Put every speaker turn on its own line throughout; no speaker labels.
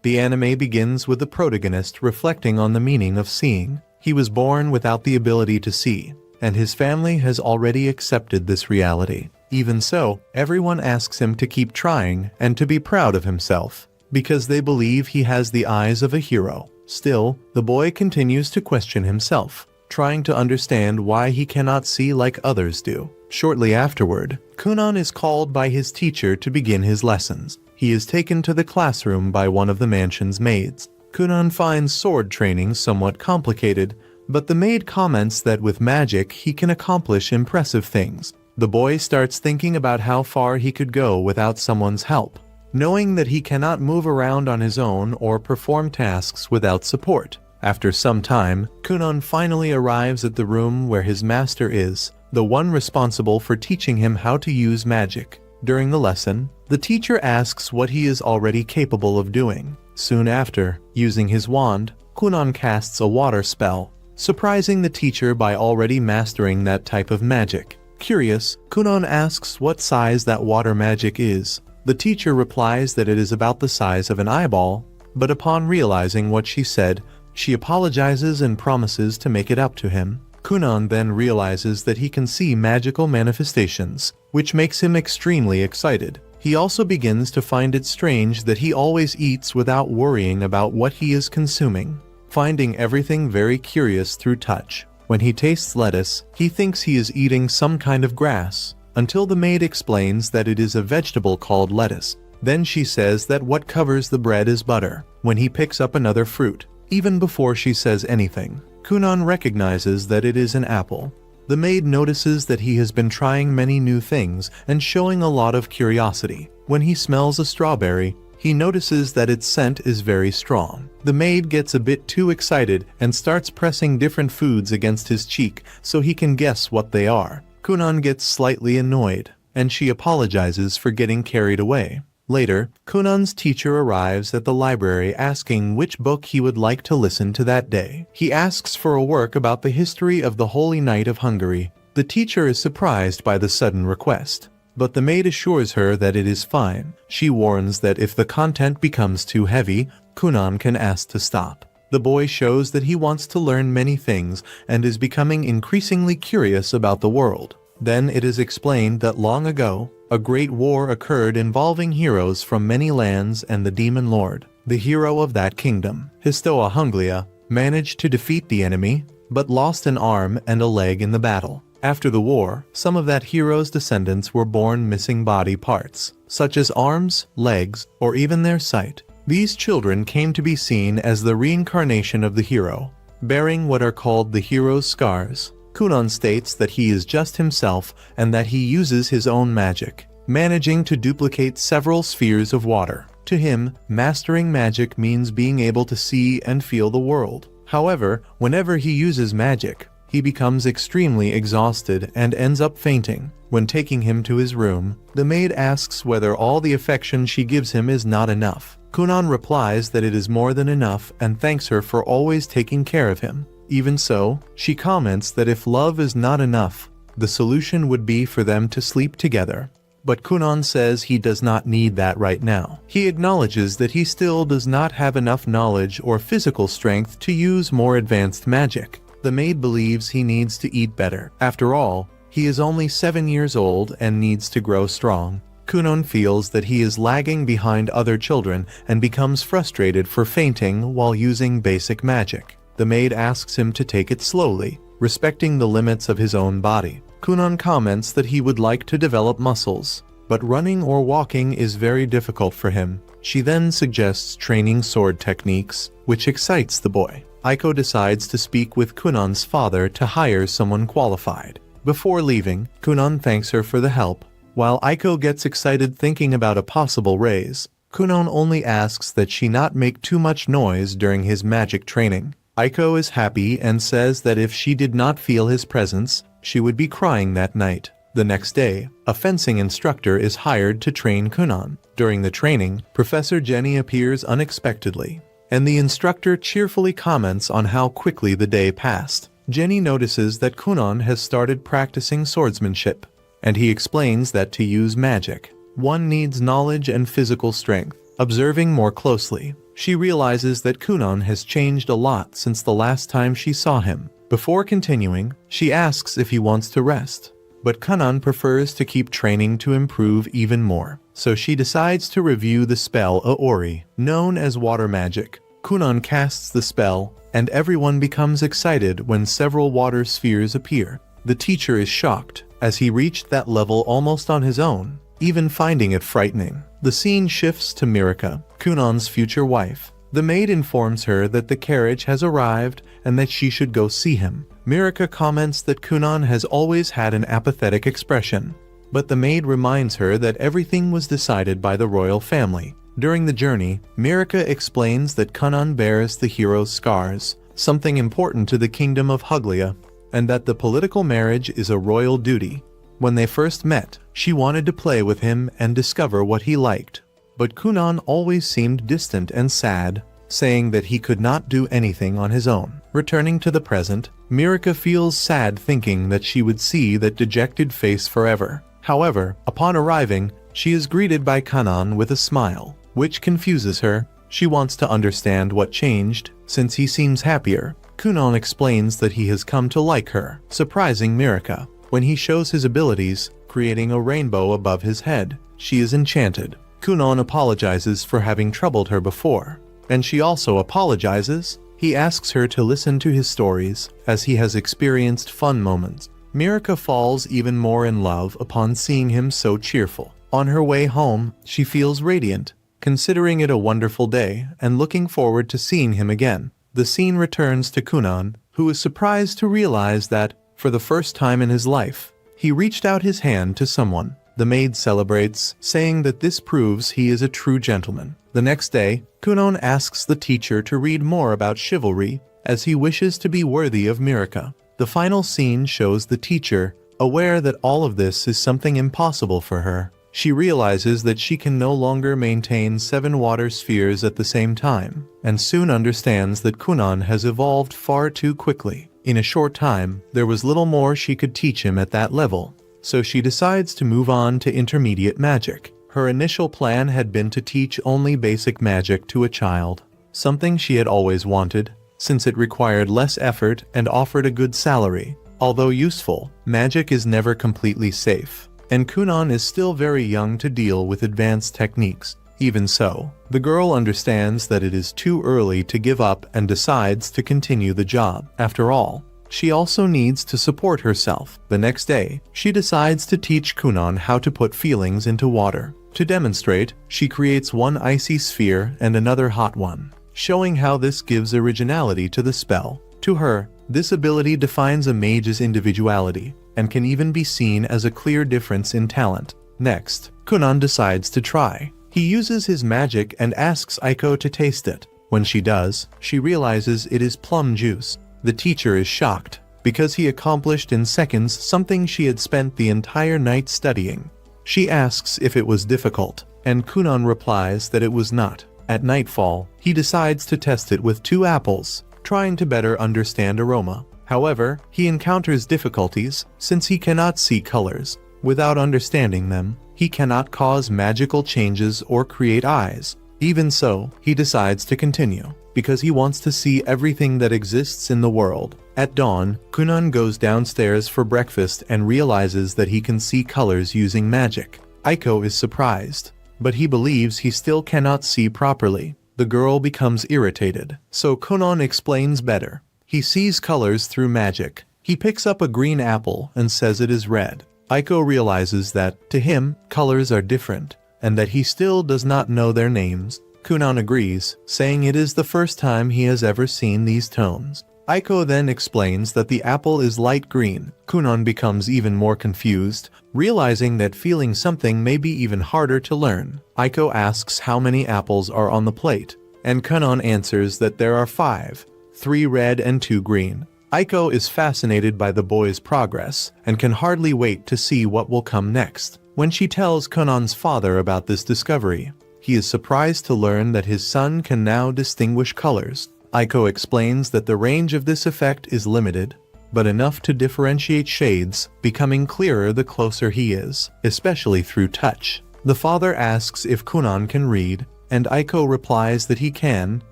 The anime begins with the protagonist reflecting on the meaning of seeing. He was born without the ability to see, and his family has already accepted this reality. Even so, everyone asks him to keep trying and to be proud of himself, because they believe he has the eyes of a hero. Still, the boy continues to question himself, trying to understand why he cannot see like others do. Shortly afterward, Kunon is called by his teacher to begin his lessons. He is taken to the classroom by one of the mansion's maids. Kunon finds sword training somewhat complicated, but the maid comments that with magic he can accomplish impressive things. The boy starts thinking about how far he could go without someone's help, knowing that he cannot move around on his own or perform tasks without support. After some time, Kunon finally arrives at the room where his master is, the one responsible for teaching him how to use magic. During the lesson, the teacher asks what he is already capable of doing. Soon after, using his wand, Kunon casts a water spell, surprising the teacher by already mastering that type of magic. Curious, Kunon asks what size that water magic is. The teacher replies that it is about the size of an eyeball, but upon realizing what she said, she apologizes and promises to make it up to him. Kunon then realizes that he can see magical manifestations, which makes him extremely excited. He also begins to find it strange that he always eats without worrying about what he is consuming, finding everything very curious through touch. When he tastes lettuce, he thinks he is eating some kind of grass, until the maid explains that it is a vegetable called lettuce. Then she says that what covers the bread is butter. When he picks up another fruit, even before she says anything, Kunon recognizes that it is an apple. The maid notices that he has been trying many new things and showing a lot of curiosity. When he smells a strawberry, he notices that its scent is very strong. The maid gets a bit too excited and starts pressing different foods against his cheek so he can guess what they are. Kunon gets slightly annoyed, and she apologizes for getting carried away. Later, Kunon's teacher arrives at the library asking which book he would like to listen to that day. He asks for a work about the history of the Holy Knight of Hungary. The teacher is surprised by the sudden request, but the maid assures her that it is fine. She warns that if the content becomes too heavy, Kunon can ask to stop. The boy shows that he wants to learn many things and is becoming increasingly curious about the world. Then it is explained that long ago, a great war occurred involving heroes from many lands and the demon lord. The hero of that kingdom, Histoa Hunglia, managed to defeat the enemy, but lost an arm and a leg in the battle. After the war, some of that hero's descendants were born missing body parts, such as arms, legs, or even their sight. These children came to be seen as the reincarnation of the hero, bearing what are called the hero's scars. Kunon states that he is just himself and that he uses his own magic, managing to duplicate several spheres of water. To him, mastering magic means being able to see and feel the world. However, whenever he uses magic, he becomes extremely exhausted and ends up fainting. When taking him to his room, the maid asks whether all the affection she gives him is not enough. Kunon replies that it is more than enough and thanks her for always taking care of him. Even so, she comments that if love is not enough, the solution would be for them to sleep together. But Kunon says he does not need that right now. He acknowledges that he still does not have enough knowledge or physical strength to use more advanced magic. The maid believes he needs to eat better. After all, he is only 7 years old and needs to grow strong. Kunon feels that he is lagging behind other children and becomes frustrated for fainting while using basic magic. The maid asks him to take it slowly, respecting the limits of his own body. Kunon comments that he would like to develop muscles, but running or walking is very difficult for him. She then suggests training sword techniques, which excites the boy. Aiko decides to speak with Kunon's father to hire someone qualified. Before leaving, Kunon thanks her for the help. While Aiko gets excited thinking about a possible raise, Kunon only asks that she not make too much noise during his magic training. Aiko is happy and says that if she did not feel his presence, she would be crying that night. The next day, a fencing instructor is hired to train Kunon. During the training, Professor Jenny appears unexpectedly, and the instructor cheerfully comments on how quickly the day passed. Jenny notices that Kunon has started practicing swordsmanship, and he explains that to use magic, one needs knowledge and physical strength. Observing more closely, she realizes that Kunon has changed a lot since the last time she saw him. Before continuing, she asks if he wants to rest. But Kunon prefers to keep training to improve even more. So she decides to review the spell Aori, known as water magic. Kunon casts the spell, and everyone becomes excited when several water spheres appear. The teacher is shocked, as he reached that level almost on his own, even finding it frightening. The scene shifts to Mirika, Kunon's future wife. The maid informs her that the carriage has arrived and that she should go see him. Mirika comments that Kunon has always had an apathetic expression, but the maid reminds her that everything was decided by the royal family. During the journey, Mirika explains that Kunon bears the hero's scars, something important to the kingdom of Huglia, and that the political marriage is a royal duty. When they first met, she wanted to play with him and discover what he liked. But Kunon always seemed distant and sad, saying that he could not do anything on his own. Returning to the present, Mirika feels sad thinking that she would see that dejected face forever. However, upon arriving, she is greeted by Kunon with a smile, which confuses her. She wants to understand what changed, since he seems happier. Kunon explains that he has come to like her, surprising Mirika. When he shows his abilities, creating a rainbow above his head, she is enchanted. Kunon apologizes for having troubled her before, and she also apologizes. He asks her to listen to his stories, as he has experienced fun moments. Mirika falls even more in love upon seeing him so cheerful. On her way home, she feels radiant, considering it a wonderful day and looking forward to seeing him again. The scene returns to Kunon, who is surprised to realize that, for the first time in his life, he reached out his hand to someone. The maid celebrates, saying that this proves he is a true gentleman. The next day, Kunon asks the teacher to read more about chivalry, as he wishes to be worthy of Mirika. The final scene shows the teacher, aware that all of this is something impossible for her. She realizes that she can no longer maintain 7 water spheres at the same time, and soon understands that Kunon has evolved far too quickly. In a short time, there was little more she could teach him at that level, so she decides to move on to intermediate magic. Her initial plan had been to teach only basic magic to a child, something she had always wanted, since it required less effort and offered a good salary. Although useful, magic is never completely safe, and Kunon is still very young to deal with advanced techniques. Even so, the girl understands that it is too early to give up and decides to continue the job. After all, she also needs to support herself. The next day, she decides to teach Kunon how to put feelings into water. To demonstrate, she creates one icy sphere and another hot one, showing how this gives originality to the spell. To her, this ability defines a mage's individuality, and can even be seen as a clear difference in talent. Next, Kunon decides to try. He uses his magic and asks Aiko to taste it. When she does, she realizes it is plum juice. The teacher is shocked, because he accomplished in seconds something she had spent the entire night studying. She asks if it was difficult, and Kunon replies that it was not. At nightfall, he decides to test it with 2 apples, trying to better understand aroma. However, he encounters difficulties, since he cannot see colors. Without understanding them, he cannot cause magical changes or create eyes. Even so, he decides to continue, because he wants to see everything that exists in the world. At dawn, Kunon goes downstairs for breakfast and realizes that he can see colors using magic. Aiko is surprised, but he believes he still cannot see properly. The girl becomes irritated, so Kunon explains better. He sees colors through magic. He picks up a green apple and says it is red. Aiko realizes that, to him, colors are different, and that he still does not know their names. Kunon agrees, saying it is the first time he has ever seen these tones. Aiko then explains that the apple is light green. Kunon becomes even more confused, realizing that feeling something may be even harder to learn. Aiko asks how many apples are on the plate, and Kunon answers that there are 5, 3 red and 2 green. Aiko is fascinated by the boy's progress, and can hardly wait to see what will come next. When she tells Kunon's father about this discovery, he is surprised to learn that his son can now distinguish colors. Aiko explains that the range of this effect is limited, but enough to differentiate shades, becoming clearer the closer he is, especially through touch. The father asks if Kunon can read, and Aiko replies that he can,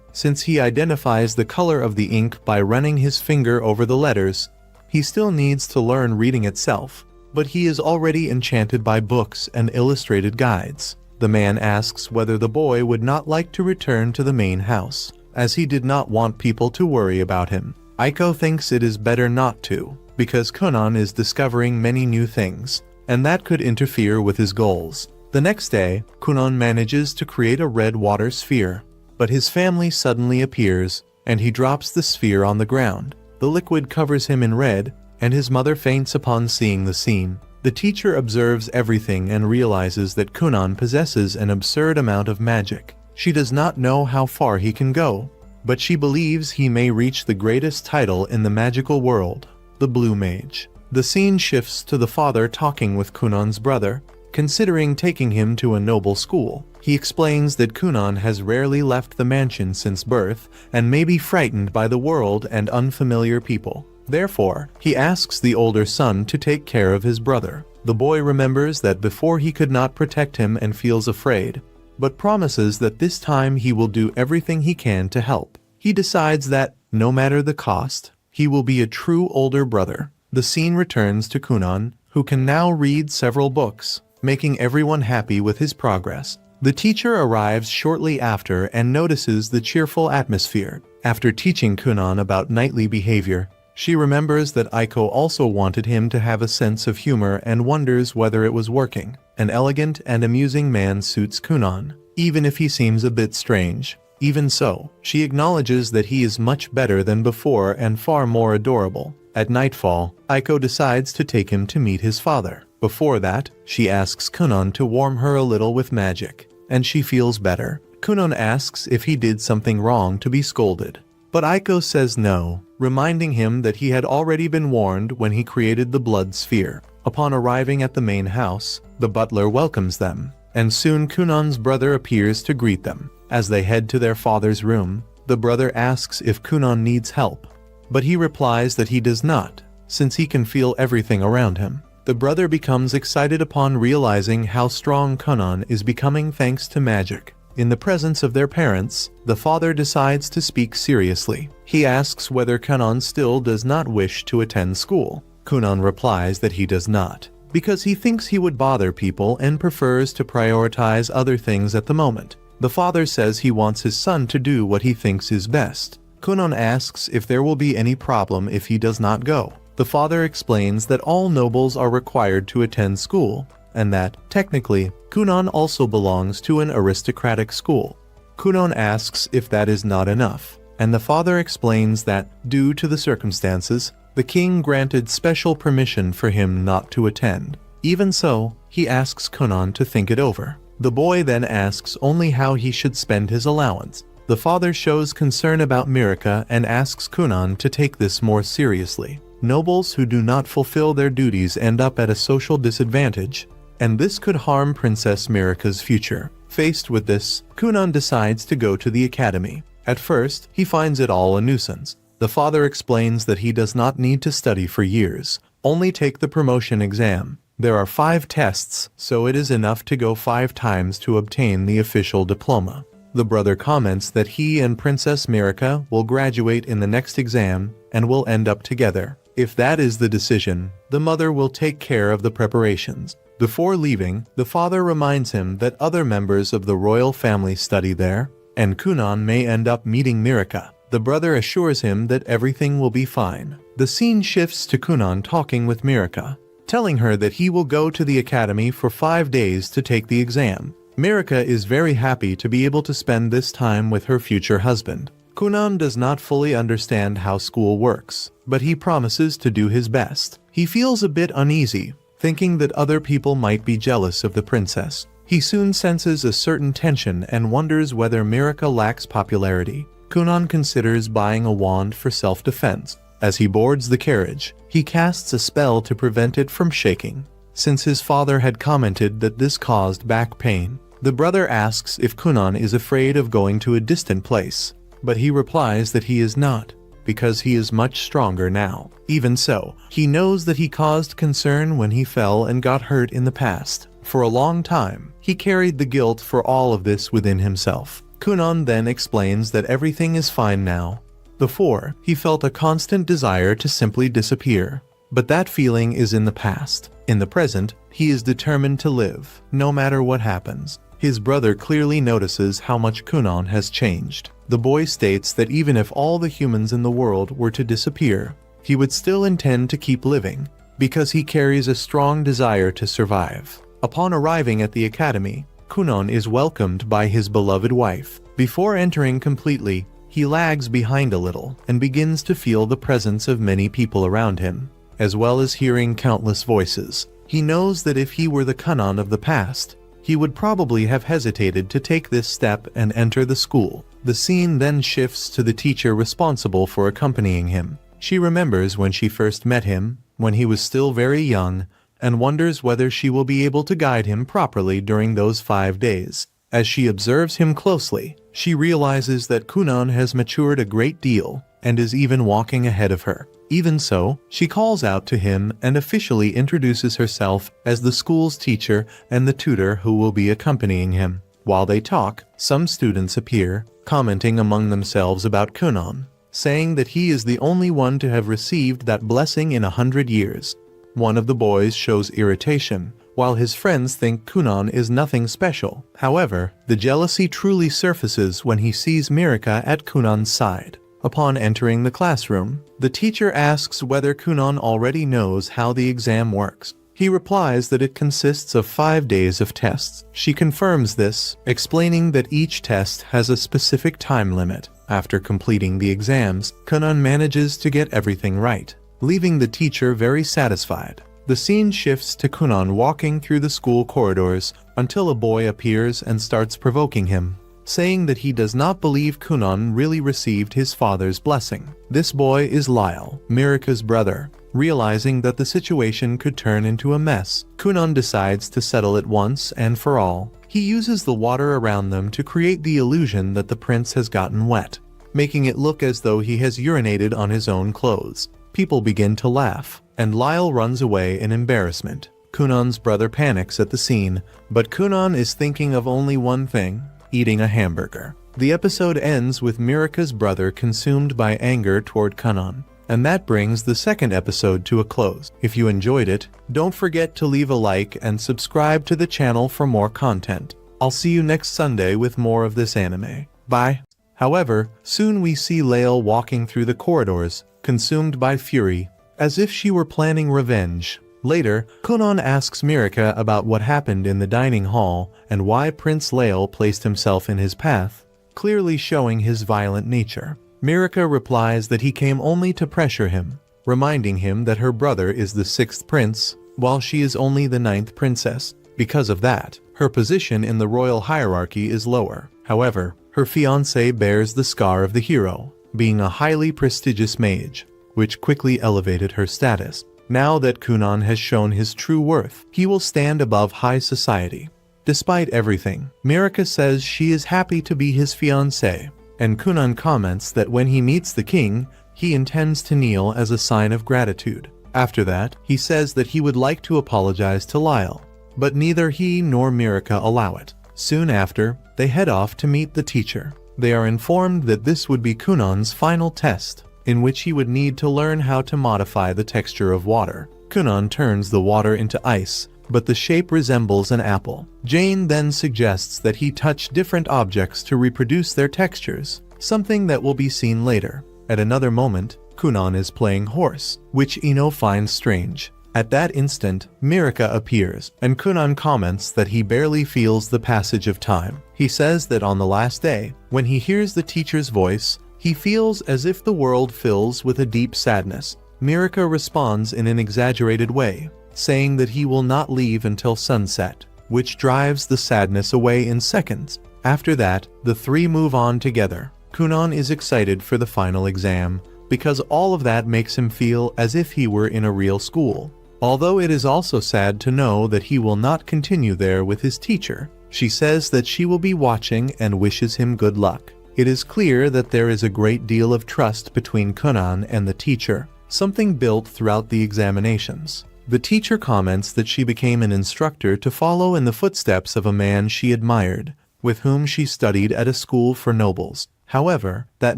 since he identifies the color of the ink by running his finger over the letters. He still needs to learn reading itself, but he is already enchanted by books and illustrated guides. The man asks whether the boy would not like to return to the main house, as he did not want people to worry about him. Aiko thinks it is better not to, because Kunon is discovering many new things, and that could interfere with his goals. The next day, Kunon manages to create a red water sphere, but his family suddenly appears, and he drops the sphere on the ground. The liquid covers him in red, and his mother faints upon seeing the scene. The teacher observes everything and realizes that Kunon possesses an absurd amount of magic. She does not know how far he can go, but she believes he may reach the greatest title in the magical world, the Blue Mage. The scene shifts to the father talking with Kunon's brother, considering taking him to a noble school. He explains that Kunon has rarely left the mansion since birth and may be frightened by the world and unfamiliar people. Therefore, he asks the older son to take care of his brother. The boy remembers that before he could not protect him and feels afraid, but promises that this time he will do everything he can to help. He decides that, no matter the cost, he will be a true older brother. The scene returns to Kunon, who can now read several books, making everyone happy with his progress. The teacher arrives shortly after and notices the cheerful atmosphere. After teaching Kunon about knightly behavior, she remembers that Aiko also wanted him to have a sense of humor and wonders whether it was working. An elegant and amusing man suits Kunon, even if he seems a bit strange. Even so, she acknowledges that he is much better than before and far more adorable. At nightfall, Aiko decides to take him to meet his father. Before that, she asks Kunon to warm her a little with magic, and she feels better. Kunon asks if he did something wrong to be scolded, but Aiko says no, reminding him that he had already been warned when he created the blood sphere. Upon arriving at the main house, the butler welcomes them, and soon Kunon's brother appears to greet them. As they head to their father's room, the brother asks if Kunon needs help, but he replies that he does not, since he can feel everything around him. The brother becomes excited upon realizing how strong Kunon is becoming thanks to magic. In the presence of their parents, the father decides to speak seriously. He asks whether Kunon still does not wish to attend school. Kunon replies that he does not, because he thinks he would bother people and prefers to prioritize other things at the moment. The father says he wants his son to do what he thinks is best. Kunon asks if there will be any problem if he does not go. The father explains that all nobles are required to attend school, and that, technically, Kunon also belongs to an aristocratic school. Kunon asks if that is not enough, and the father explains that, due to the circumstances, the king granted special permission for him not to attend. Even so, he asks Kunon to think it over. The boy then asks only how he should spend his allowance. The father shows concern about Mirika and asks Kunon to take this more seriously. Nobles who do not fulfill their duties end up at a social disadvantage, and this could harm Princess Mirika's future. Faced with this, Kunon decides to go to the academy. At first, he finds it all a nuisance. The father explains that he does not need to study for years, only take the promotion exam. There are 5 tests, so it is enough to go 5 times to obtain the official diploma. The brother comments that he and Princess Mirika will graduate in the next exam and will end up together. If that is the decision, the mother will take care of the preparations. Before leaving, the father reminds him that other members of the royal family study there, and Kunon may end up meeting Mirika. The brother assures him that everything will be fine. The scene shifts to Kunon talking with Mirika, telling her that he will go to the academy for 5 days to take the exam. Mirika is very happy to be able to spend this time with her future husband. Kunon does not fully understand how school works, but he promises to do his best. He feels a bit uneasy, thinking that other people might be jealous of the princess. He soon senses a certain tension and wonders whether Mirika lacks popularity. Kunon considers buying a wand for self-defense. As he boards the carriage, he casts a spell to prevent it from shaking, since his father had commented that this caused back pain. The brother asks if Kunon is afraid of going to a distant place, but he replies that he is not, because he is much stronger now. Even so, he knows that he caused concern when he fell and got hurt in the past. For a long time, he carried the guilt for all of this within himself. Kunon then explains that everything is fine now. Before, he felt a constant desire to simply disappear. But that feeling is in the past. In the present, he is determined to live, no matter what happens. His brother clearly notices how much Kunon has changed. The boy states that even if all the humans in the world were to disappear, he would still intend to keep living, because he carries a strong desire to survive. Upon arriving at the academy, Kunon is welcomed by his beloved wife. Before entering completely, he lags behind a little and begins to feel the presence of many people around him, as well as hearing countless voices. He knows that if he were the Kunon of the past, he would probably have hesitated to take this step and enter the school. The scene then shifts to the teacher responsible for accompanying him. She remembers when she first met him, when he was still very young, and wonders whether she will be able to guide him properly during those 5 days. As she observes him closely, she realizes that Kunon has matured a great deal and is even walking ahead of her. Even so, she calls out to him and officially introduces herself as the school's teacher and the tutor who will be accompanying him. While they talk, some students appear, commenting among themselves about Kunon, saying that he is the only one to have received that blessing in 100 years. One of the boys shows irritation, while his friends think Kunon is nothing special. However, the jealousy truly surfaces when he sees Mirika at Kunon's side. Upon entering the classroom, the teacher asks whether Kunon already knows how the exam works. He replies that it consists of 5 days of tests. She confirms this, explaining that each test has a specific time limit. After completing the exams, Kunon manages to get everything right, leaving the teacher very satisfied. The scene shifts to Kunon walking through the school corridors until a boy appears and starts provoking him, saying that he does not believe Kunon really received his father's blessing. This boy is Lyle, Mirika's brother. Realizing that the situation could turn into a mess, Kunon decides to settle it once and for all. He uses the water around them to create the illusion that the prince has gotten wet, making it look as though he has urinated on his own clothes. People begin to laugh, and Lyle runs away in embarrassment. Kunon's brother panics at the scene, but Kunon is thinking of only one thing: eating a hamburger. The episode ends with Mirika's brother consumed by anger toward Kunon, and that brings the second episode to a close. If you enjoyed it, don't forget to leave a like and subscribe to the channel for more content. I'll see you next Sunday with more of this anime. Bye. However, soon we see Lael walking through the corridors, consumed by fury, as if she were planning revenge. Later, Kunon asks Mirika about what happened in the dining hall and why Prince Lael placed himself in his path, clearly showing his violent nature. Mirika replies that he came only to pressure him, reminding him that her brother is the 6th prince, while she is only the 9th princess. Because of that, her position in the royal hierarchy is lower. However, her fiancé bears the scar of the hero, being a highly prestigious mage, which quickly elevated her status. Now that Kunon has shown his true worth, he will stand above high society. Despite everything, Mirika says she is happy to be his fiancé, and Kunon comments that when he meets the king, he intends to kneel as a sign of gratitude. After that, he says that he would like to apologize to Lyle, but neither he nor Mirika allow it. Soon after, they head off to meet the teacher. They are informed that this would be Kunon's final test, in which he would need to learn how to modify the texture of water. Kunon turns the water into ice, but the shape resembles an apple. Jane then suggests that he touch different objects to reproduce their textures, something that will be seen later. At another moment, Kunon is playing horse, which Ino finds strange. At that instant, Mirika appears, and Kunon comments that he barely feels the passage of time. He says that on the last day, when he hears the teacher's voice, he feels as if the world fills with a deep sadness. Mirika responds in an exaggerated way, saying that he will not leave until sunset, which drives the sadness away in seconds. After that, the three move on together. Kunon is excited for the final exam, because all of that makes him feel as if he were in a real school. Although it is also sad to know that he will not continue there with his teacher. She says that she will be watching and wishes him good luck. It is clear that there is a great deal of trust between Kunon and the teacher, something built throughout the examinations. The teacher comments that she became an instructor to follow in the footsteps of a man she admired, with whom she studied at a school for nobles. However, that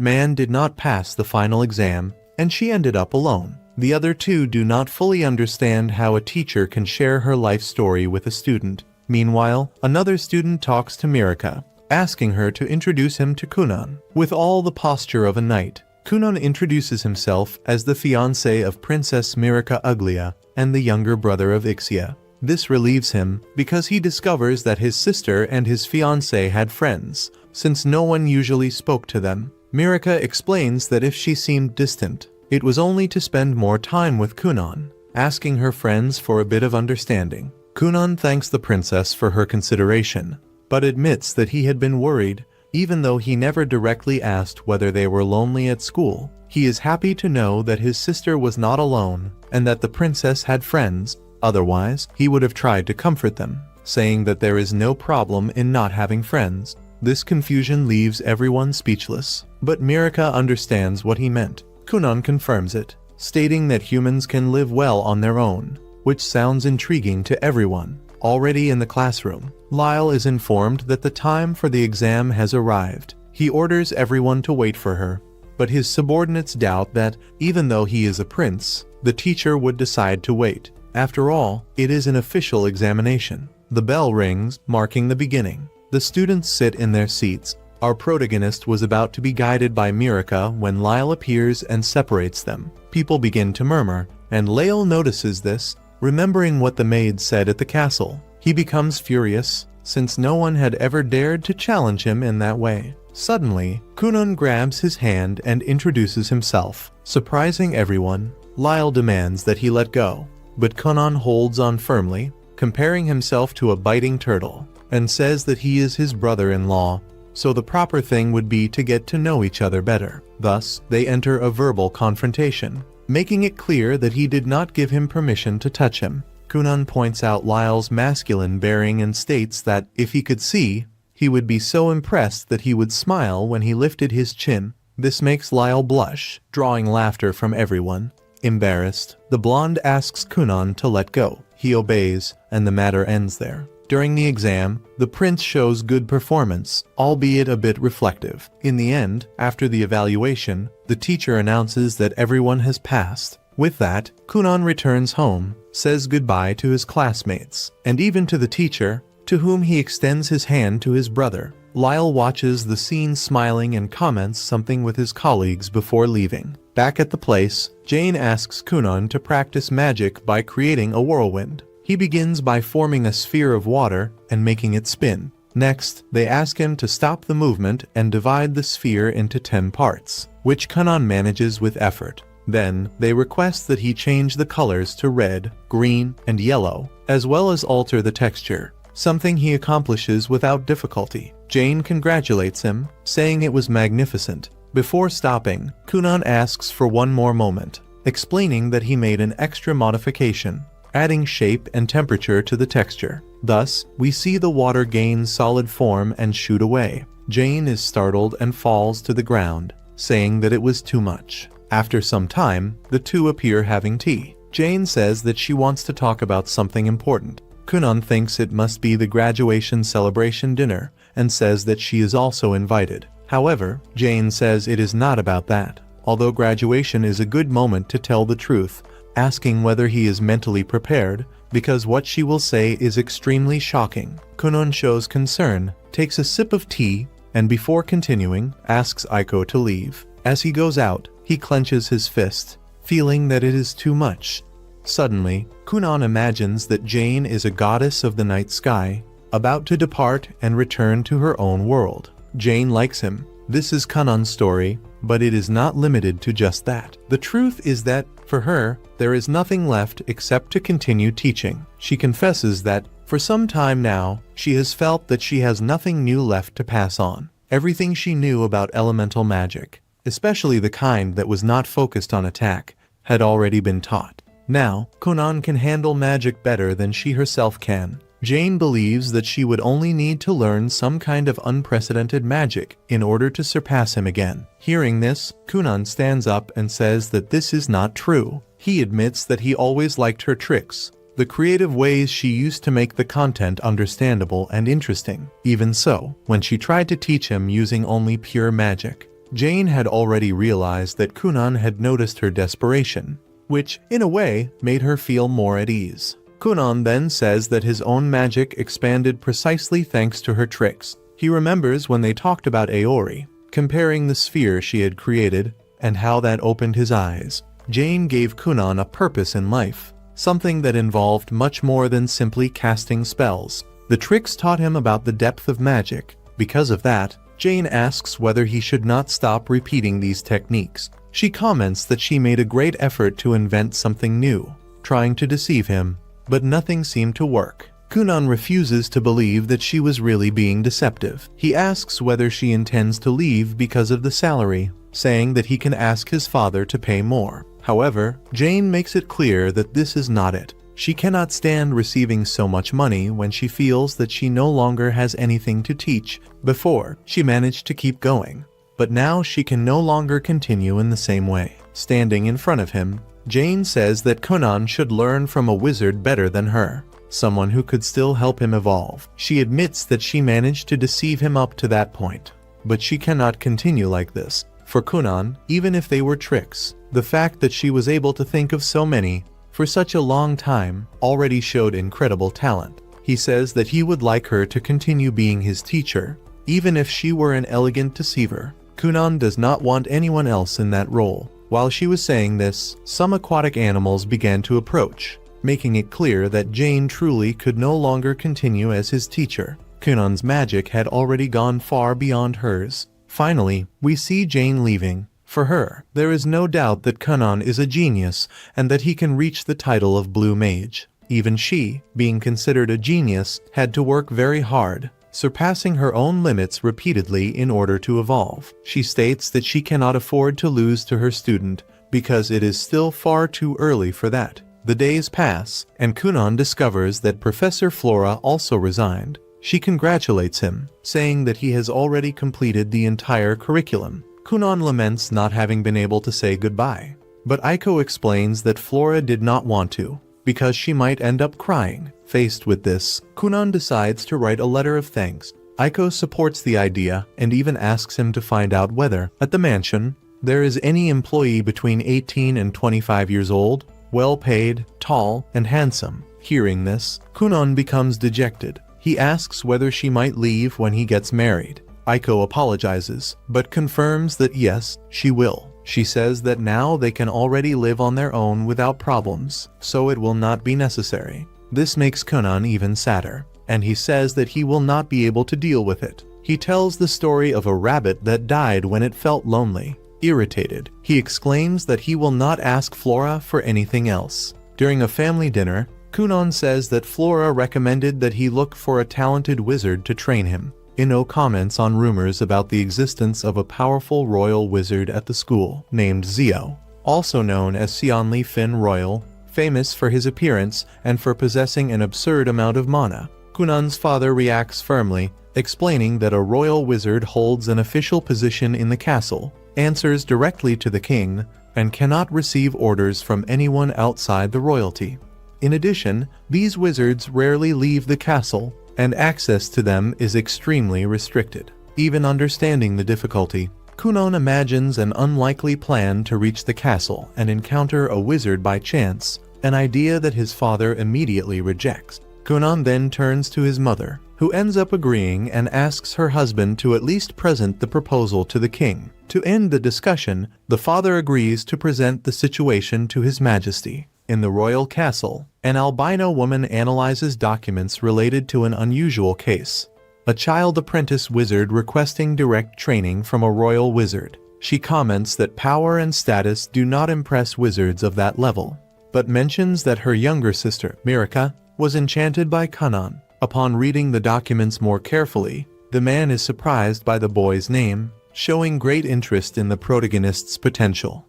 man did not pass the final exam, and she ended up alone. The other two do not fully understand how a teacher can share her life story with a student. Meanwhile, another student talks to Mirika, asking her to introduce him to Kunon. With all the posture of a knight, Kunon introduces himself as the fiancé of Princess Mirika Uglia and the younger brother of Ixia. This relieves him because he discovers that his sister and his fiancé had friends, since no one usually spoke to them. Mirika explains that if she seemed distant, it was only to spend more time with Kunon, asking her friends for a bit of understanding. Kunon thanks the princess for her consideration, but admits that he had been worried, even though he never directly asked whether they were lonely at school. He is happy to know that his sister was not alone and that the princess had friends, otherwise he would have tried to comfort them, saying that there is no problem in not having friends. This confusion leaves everyone speechless, but Mirika understands what he meant. Kunon confirms it, stating that humans can live well on their own, which sounds intriguing to everyone. Already in the classroom, Lyle is informed that the time for the exam has arrived. He orders everyone to wait for her, but his subordinates doubt that, even though he is a prince, the teacher would decide to wait. After all, it is an official examination. The bell rings, marking the beginning. The students sit in their seats. Our protagonist was about to be guided by Mirika when Lyle appears and separates them. People begin to murmur, and Lyle notices this, remembering what the maid said at the castle. He becomes furious, since no one had ever dared to challenge him in that way. Suddenly, Kunon grabs his hand and introduces himself. Surprising everyone, Lyle demands that he let go, but Kunon holds on firmly, comparing himself to a biting turtle, and says that he is his brother-in-law, so the proper thing would be to get to know each other better. Thus, they enter a verbal confrontation, making it clear that he did not give him permission to touch him. Kunon points out Lyle's masculine bearing and states that, if he could see, he would be so impressed that he would smile when he lifted his chin. This makes Lyle blush, drawing laughter from everyone. Embarrassed, the blonde asks Kunon to let go. He obeys, and the matter ends there. During the exam, the prince shows good performance, albeit a bit reflective. In the end, after the evaluation, the teacher announces that everyone has passed. With that, Kunon returns home, says goodbye to his classmates, and even to the teacher, to whom he extends his hand to his brother. Lyle watches the scene smiling and comments something with his colleagues before leaving. Back at the place, Jane asks Kunon to practice magic by creating a whirlwind. He begins by forming a sphere of water and making it spin. Next, they ask him to stop the movement and divide the sphere into 10 parts, which Kunon manages with effort. Then, they request that he change the colors to red, green, and yellow, as well as alter the texture, something he accomplishes without difficulty. Jane congratulates him, saying it was magnificent. Before stopping, Kunon asks for one more moment, explaining that he made an extra modification, adding shape and temperature to the texture. Thus, we see the water gain solid form and shoot away. Jane is startled and falls to the ground, saying that it was too much. After some time, the two appear having tea. Jane says that she wants to talk about something important. Kunon thinks it must be the graduation celebration dinner, and says that she is also invited. However, Jane says it is not about that, although graduation is a good moment to tell the truth, asking whether he is mentally prepared, because what she will say is extremely shocking. Kunon shows concern, takes a sip of tea, and before continuing, asks Aiko to leave. As he goes out, he clenches his fist, feeling that it is too much. Suddenly, Kunon imagines that Jane is a goddess of the night sky, about to depart and return to her own world. Jane likes him. This is Kunon's story, but it is not limited to just that. The truth is that, for her, there is nothing left except to continue teaching. She confesses that, for some time now, she has felt that she has nothing new left to pass on. Everything she knew about elemental magic, especially the kind that was not focused on attack, had already been taught. Now, Kunon can handle magic better than she herself can. Jane believes that she would only need to learn some kind of unprecedented magic in order to surpass him again. Hearing this, Kunon stands up and says that this is not true. He admits that he always liked her tricks, the creative ways she used to make the content understandable and interesting. Even so, when she tried to teach him using only pure magic, Jane had already realized that Kunon had noticed her desperation, which, in a way, made her feel more at ease. Kunon then says that his own magic expanded precisely thanks to her tricks. He remembers when they talked about Aori, comparing the sphere she had created, and how that opened his eyes. Jane gave Kunon a purpose in life, something that involved much more than simply casting spells. The tricks taught him about the depth of magic. Because of that, Jane asks whether he should not stop repeating these techniques. She comments that she made a great effort to invent something new, trying to deceive him, but nothing seemed to work. Kunon refuses to believe that she was really being deceptive. He asks whether she intends to leave because of the salary, saying that he can ask his father to pay more. However, Jane makes it clear that this is not it. She cannot stand receiving so much money when she feels that she no longer has anything to teach. Before, she managed to keep going, but now she can no longer continue in the same way. Standing in front of him, Jane says that Kunon should learn from a wizard better than her, someone who could still help him evolve. She admits that she managed to deceive him up to that point, but she cannot continue like this. For Kunon, even if they were tricks, the fact that she was able to think of so many for such a long time already showed incredible talent. He says that he would like her to continue being his teacher, even if she were an elegant deceiver. Kunon does not want anyone else in that role. While she was saying this, some aquatic animals began to approach, making it clear that Jane truly could no longer continue as his teacher. Kunon's magic had already gone far beyond hers. Finally, we see Jane leaving. For her, there is no doubt that Kunon is a genius and that he can reach the title of Blue Mage. Even she, being considered a genius, had to work very hard, surpassing her own limits repeatedly in order to evolve. She states that she cannot afford to lose to her student because it is still far too early for that. The days pass, and Kunon discovers that Professor Flora also resigned. She congratulates him, saying that he has already completed the entire curriculum. Kunon laments not having been able to say goodbye, but Aiko explains that Flora did not want to, because she might end up crying. Faced with this, Kunon decides to write a letter of thanks. Aiko supports the idea and even asks him to find out whether, at the mansion, there is any employee between 18 and 25 years old, well-paid, tall, and handsome. Hearing this, Kunon becomes dejected. He asks whether she might leave when he gets married. Aiko apologizes, but confirms that yes, she will. She says that now they can already live on their own without problems, so it will not be necessary. This makes Kunon even sadder, and he says that he will not be able to deal with it. He tells the story of a rabbit that died when it felt lonely. Irritated, he exclaims that he will not ask Flora for anything else. During a family dinner, Kunon says that Flora recommended that he look for a talented wizard to train him. Ino comments on rumors about the existence of a powerful royal wizard at the school, named Zio, also known as Sionli Fin Royal, famous for his appearance and for possessing an absurd amount of mana. Kunon's father reacts firmly, explaining that a royal wizard holds an official position in the castle, answers directly to the king, and cannot receive orders from anyone outside the royalty. In addition, these wizards rarely leave the castle, and access to them is extremely restricted. Even understanding the difficulty, Kunon imagines an unlikely plan to reach the castle and encounter a wizard by chance, an idea that his father immediately rejects. Kunon then turns to his mother, who ends up agreeing and asks her husband to at least present the proposal to the king. To end the discussion, the father agrees to present the situation to His Majesty. In the royal castle, an albino woman analyzes documents related to an unusual case. A child apprentice wizard requesting direct training from a royal wizard. She comments that power and status do not impress wizards of that level, but mentions that her younger sister, Mirika, was enchanted by Kunon. Upon reading the documents more carefully, the man is surprised by the boy's name, showing great interest in the protagonist's potential.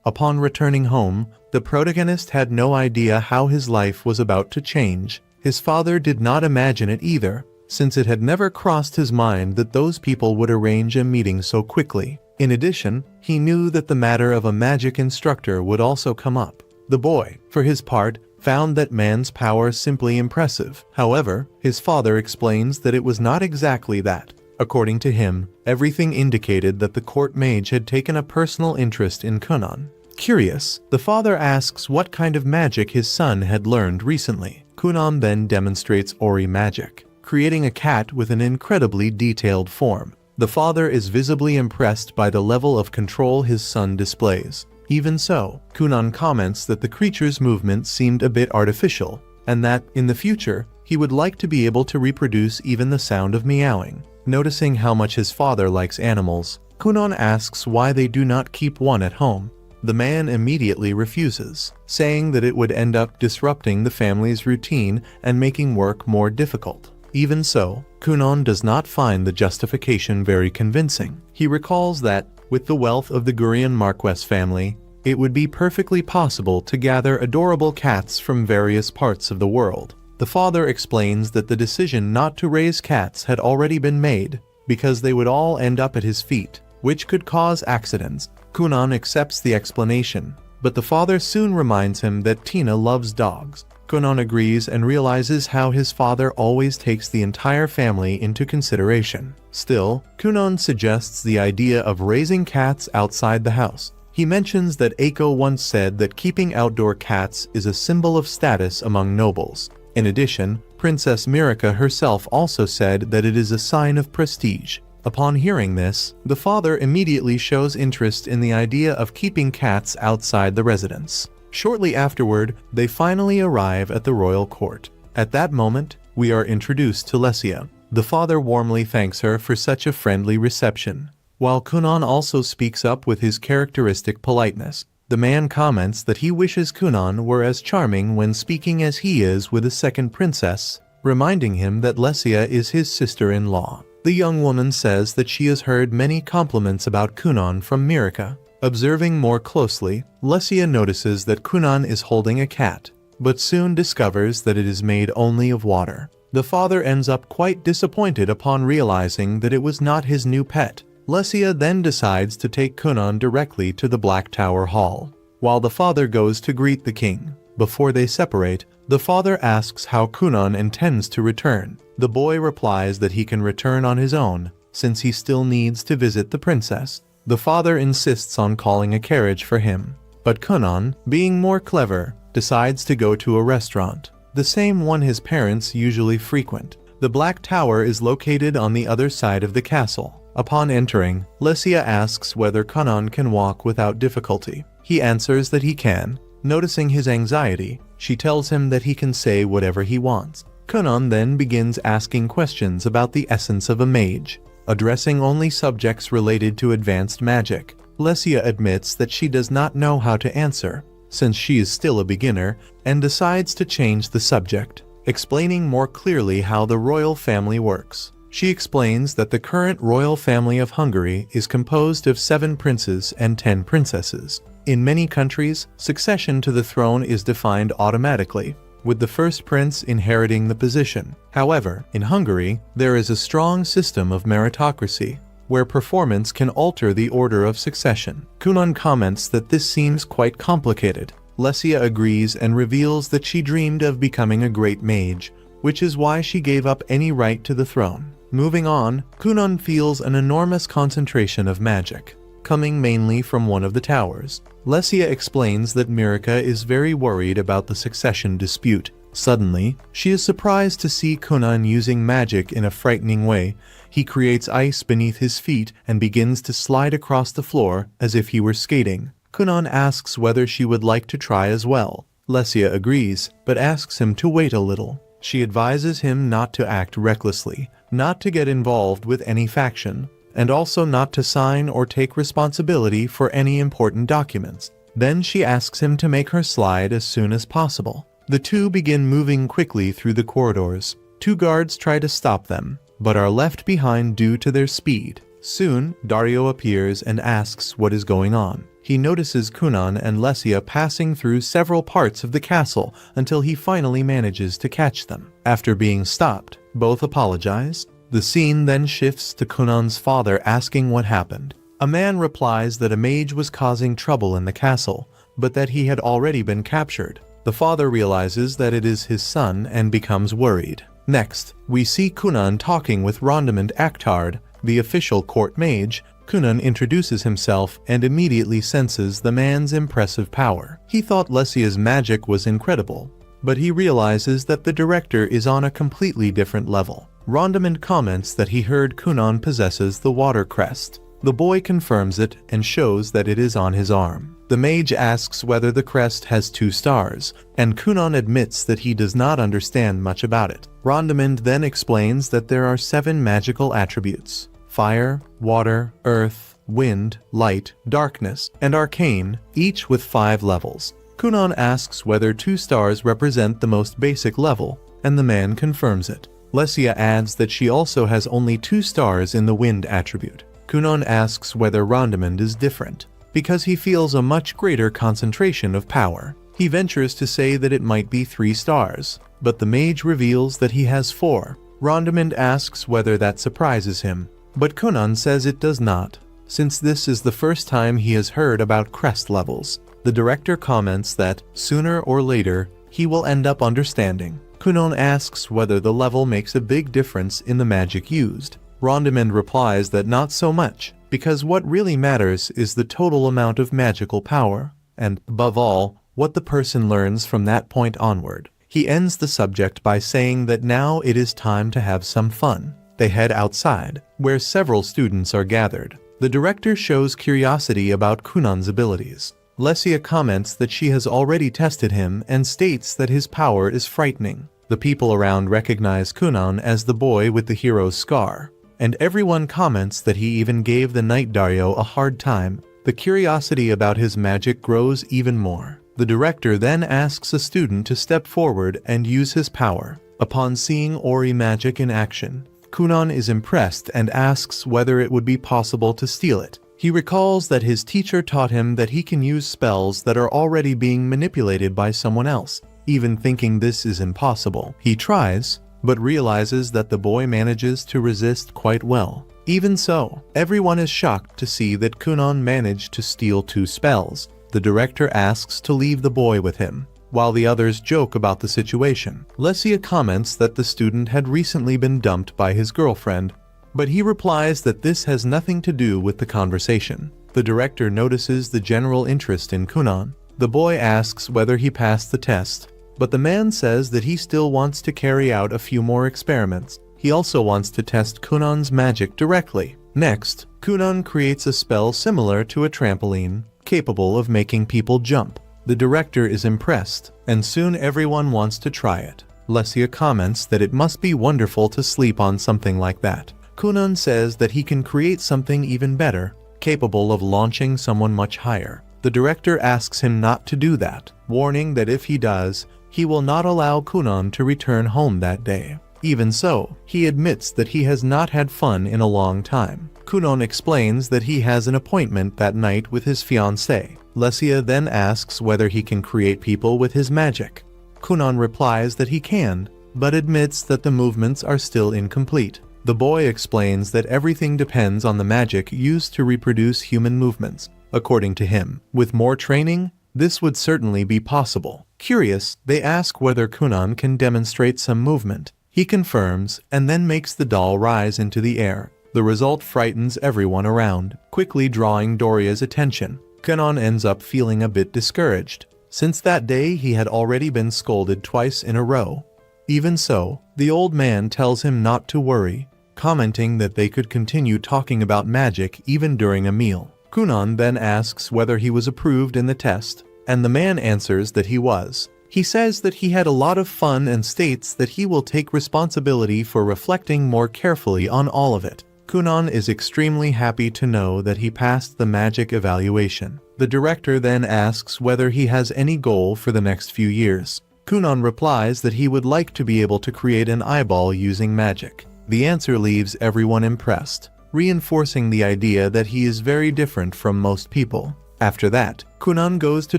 Upon returning home, the protagonist had no idea how his life was about to change. His father did not imagine it either, since it had never crossed his mind that those people would arrange a meeting so quickly. In addition, he knew that the matter of a magic instructor would also come up. The boy, for his part, found that man's power simply impressive. However, his father explains that it was not exactly that. According to him, everything indicated that the court mage had taken a personal interest in Kunon. Curious, the father asks what kind of magic his son had learned recently. Kunon then demonstrates Ori magic, creating a cat with an incredibly detailed form. The father is visibly impressed by the level of control his son displays. Even so, Kunon comments that the creature's movement seemed a bit artificial, and that, in the future, he would like to be able to reproduce even the sound of meowing. Noticing how much his father likes animals, Kunon asks why they do not keep one at home. The man immediately refuses, saying that it would end up disrupting the family's routine and making work more difficult. Even so, Kunon does not find the justification very convincing. He recalls that, with the wealth of the Gurian Marquess family, it would be perfectly possible to gather adorable cats from various parts of the world. The father explains that the decision not to raise cats had already been made, because they would all end up at his feet, which could cause accidents. Kunon accepts the explanation, but the father soon reminds him that Tina loves dogs. Kunon agrees and realizes how his father always takes the entire family into consideration. Still, Kunon suggests the idea of raising cats outside the house. He mentions that Eiko once said that keeping outdoor cats is a symbol of status among nobles. In addition, Princess Mirica herself also said that it is a sign of prestige. Upon hearing this, the father immediately shows interest in the idea of keeping cats outside the residence. Shortly afterward, they finally arrive at the royal court. At that moment, we are introduced to Lesia. The father warmly thanks her for such a friendly reception, while Kunon also speaks up with his characteristic politeness. The man comments that he wishes Kunon were as charming when speaking as he is with a second princess, reminding him that Lesia is his sister-in-law. The young woman says that she has heard many compliments about Kunon from Mirica. Observing more closely, Lesia notices that Kunon is holding a cat, but soon discovers that it is made only of water. The father ends up quite disappointed upon realizing that it was not his new pet. Lesia then decides to take Kunon directly to the Black Tower Hall, while the father goes to greet the king. Before they separate, the father asks how Kunon intends to return. The boy replies that he can return on his own, since he still needs to visit the princess. The father insists on calling a carriage for him, but Kunon, being more clever, decides to go to a restaurant, the same one his parents usually frequent. The Black Tower is located on the other side of the castle. Upon entering, Lesia asks whether Kunon can walk without difficulty. He answers that he can. Noticing his anxiety, she tells him that he can say whatever he wants. Kunon then begins asking questions about the essence of a mage, addressing only subjects related to advanced magic. Lesia admits that she does not know how to answer, since she is still a beginner, and decides to change the subject, explaining more clearly how the royal family works. She explains that the current royal family of Hungary is composed of 7 princes and 10 princesses. In many countries, succession to the throne is defined automatically, with the first prince inheriting the position. However, in Hungary, there is a strong system of meritocracy, where performance can alter the order of succession. Kunon comments that this seems quite complicated. Lesia agrees and reveals that she dreamed of becoming a great mage, which is why she gave up any right to the throne. Moving on, Kunon feels an enormous concentration of magic, coming mainly from one of the towers. Lesia explains that Mirica is very worried about the succession dispute. Suddenly, she is surprised to see Kunon using magic in a frightening way. He creates ice beneath his feet and begins to slide across the floor as if he were skating. Kunon asks whether she would like to try as well. Lesia agrees, but asks him to wait a little. She advises him not to act recklessly, not to get involved with any faction, and also not to sign or take responsibility for any important documents. Then she asks him to make her slide as soon as possible. The two begin moving quickly through the corridors. 2 guards try to stop them, but are left behind due to their speed. Soon, Dario appears and asks what is going on. He notices Kunon and Lesia passing through several parts of the castle until he finally manages to catch them. After being stopped, both apologize. The scene then shifts to Kunon's father asking what happened. A man replies that a mage was causing trouble in the castle, but that he had already been captured. The father realizes that it is his son and becomes worried. Next, we see Kunon talking with Rondamund Actard, the official court mage. Kunon introduces himself and immediately senses the man's impressive power. He thought Lessia's magic was incredible, but he realizes that the director is on a completely different level. Rondamund comments that he heard Kunon possesses the water crest. The boy confirms it and shows that it is on his arm. The mage asks whether the crest has 2 stars, and Kunon admits that he does not understand much about it. Rondamund then explains that there are 7 magical attributes: fire, water, earth, wind, light, darkness, and arcane, each with 5 levels. Kunon asks whether 2 stars represent the most basic level, and the man confirms it. Lessia adds that she also has only 2 stars in the wind attribute. Kunon asks whether Rondamund is different, because he feels a much greater concentration of power. He ventures to say that it might be 3 stars, but the mage reveals that he has 4. Rondamund asks whether that surprises him, but Kunon says it does not, since this is the first time he has heard about crest levels. The director comments that, sooner or later, he will end up understanding. Kunon asks whether the level makes a big difference in the magic used. Rondamund replies that not so much, because what really matters is the total amount of magical power, and, above all, what the person learns from that point onward. He ends the subject by saying that now it is time to have some fun. They head outside, where several students are gathered. The director shows curiosity about Kunon's abilities. Lessia comments that she has already tested him and states that his power is frightening. The people around recognize Kunon as the boy with the hero's scar, and everyone comments that he even gave the Knight Dario a hard time. The curiosity about his magic grows even more. The director then asks a student to step forward and use his power. Upon seeing Ori magic in action, Kunon is impressed and asks whether it would be possible to steal it. He recalls that his teacher taught him that he can use spells that are already being manipulated by someone else. Even thinking this is impossible, he tries, but realizes that the boy manages to resist quite well. Even so, everyone is shocked to see that Kunon managed to steal 2 spells. The director asks to leave the boy with him, while the others joke about the situation. Lessia comments that the student had recently been dumped by his girlfriend, but he replies that this has nothing to do with the conversation. The director notices the general interest in Kunon. The boy asks whether he passed the test, but the man says that he still wants to carry out a few more experiments. He also wants to test Kunon's magic directly. Next, Kunon creates a spell similar to a trampoline, capable of making people jump. The director is impressed, and soon everyone wants to try it. Lessia comments that it must be wonderful to sleep on something like that. Kunon says that he can create something even better, capable of launching someone much higher. The director asks him not to do that, warning that if he does, he will not allow Kunon to return home that day. Even so, he admits that he has not had fun in a long time. Kunon explains that he has an appointment that night with his fiancée. Lessia then asks whether he can create people with his magic. Kunon replies that he can, but admits that the movements are still incomplete. The boy explains that everything depends on the magic used to reproduce human movements. According to him, with more training, this would certainly be possible. Curious, they ask whether Kunon can demonstrate some movement. He confirms, and then makes the doll rise into the air. The result frightens everyone around, quickly drawing Doria's attention. Kunon ends up feeling a bit discouraged. Since that day, he had already been scolded twice in a row. Even so, the old man tells him not to worry, commenting that they could continue talking about magic even during a meal. Kunon then asks whether he was approved in the test, and the man answers that he was. He says that he had a lot of fun and states that he will take responsibility for reflecting more carefully on all of it. Kunon is extremely happy to know that he passed the magic evaluation. The director then asks whether he has any goal for the next few years. Kunon replies that he would like to be able to create an eyeball using magic. The answer leaves everyone impressed, reinforcing the idea that he is very different from most people. After that, Kunon goes to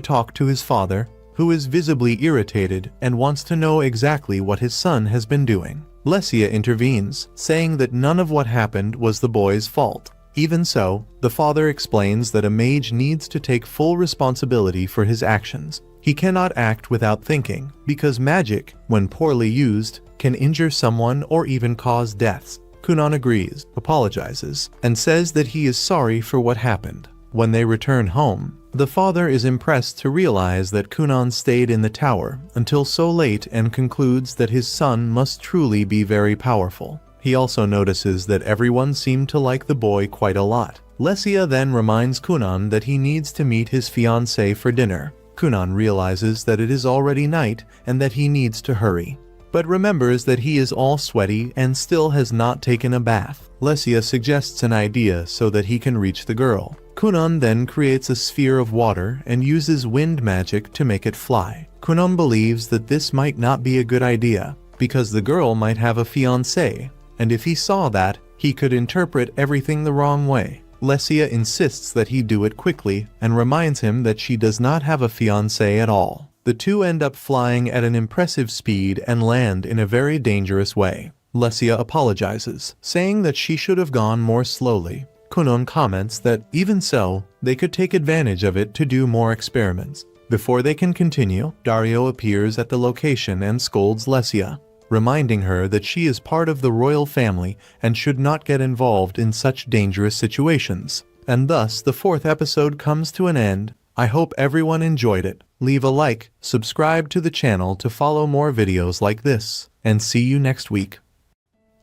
talk to his father, who is visibly irritated and wants to know exactly what his son has been doing. Lessia intervenes, saying that none of what happened was the boy's fault. Even so, the father explains that a mage needs to take full responsibility for his actions. He cannot act without thinking, because magic, when poorly used, can injure someone or even cause deaths. Kunon agrees, apologizes, and says that he is sorry for what happened. When they return home, the father is impressed to realize that Kunon stayed in the tower until so late and concludes that his son must truly be very powerful. He also notices that everyone seemed to like the boy quite a lot. Lesia then reminds Kunon that he needs to meet his fiancée for dinner. Kunon realizes that it is already night and that he needs to hurry, but remembers that he is all sweaty and still has not taken a bath. Lesia suggests an idea so that he can reach the girl. Kunon then creates a sphere of water and uses wind magic to make it fly. Kunon believes that this might not be a good idea, because the girl might have a fiancé, and if he saw that, he could interpret everything the wrong way. Lesia insists that he do it quickly and reminds him that she does not have a fiancé at all. The two end up flying at an impressive speed and land in a very dangerous way. Lesia apologizes, saying that she should have gone more slowly. Kunon comments that, even so, they could take advantage of it to do more experiments. Before they can continue, Dario appears at the location and scolds Lesia, reminding her that she is part of the royal family and should not get involved in such dangerous situations. And thus, the 4th episode comes to an end. I hope everyone enjoyed it. Leave a like, subscribe to the channel to follow more videos like this, and see you next week.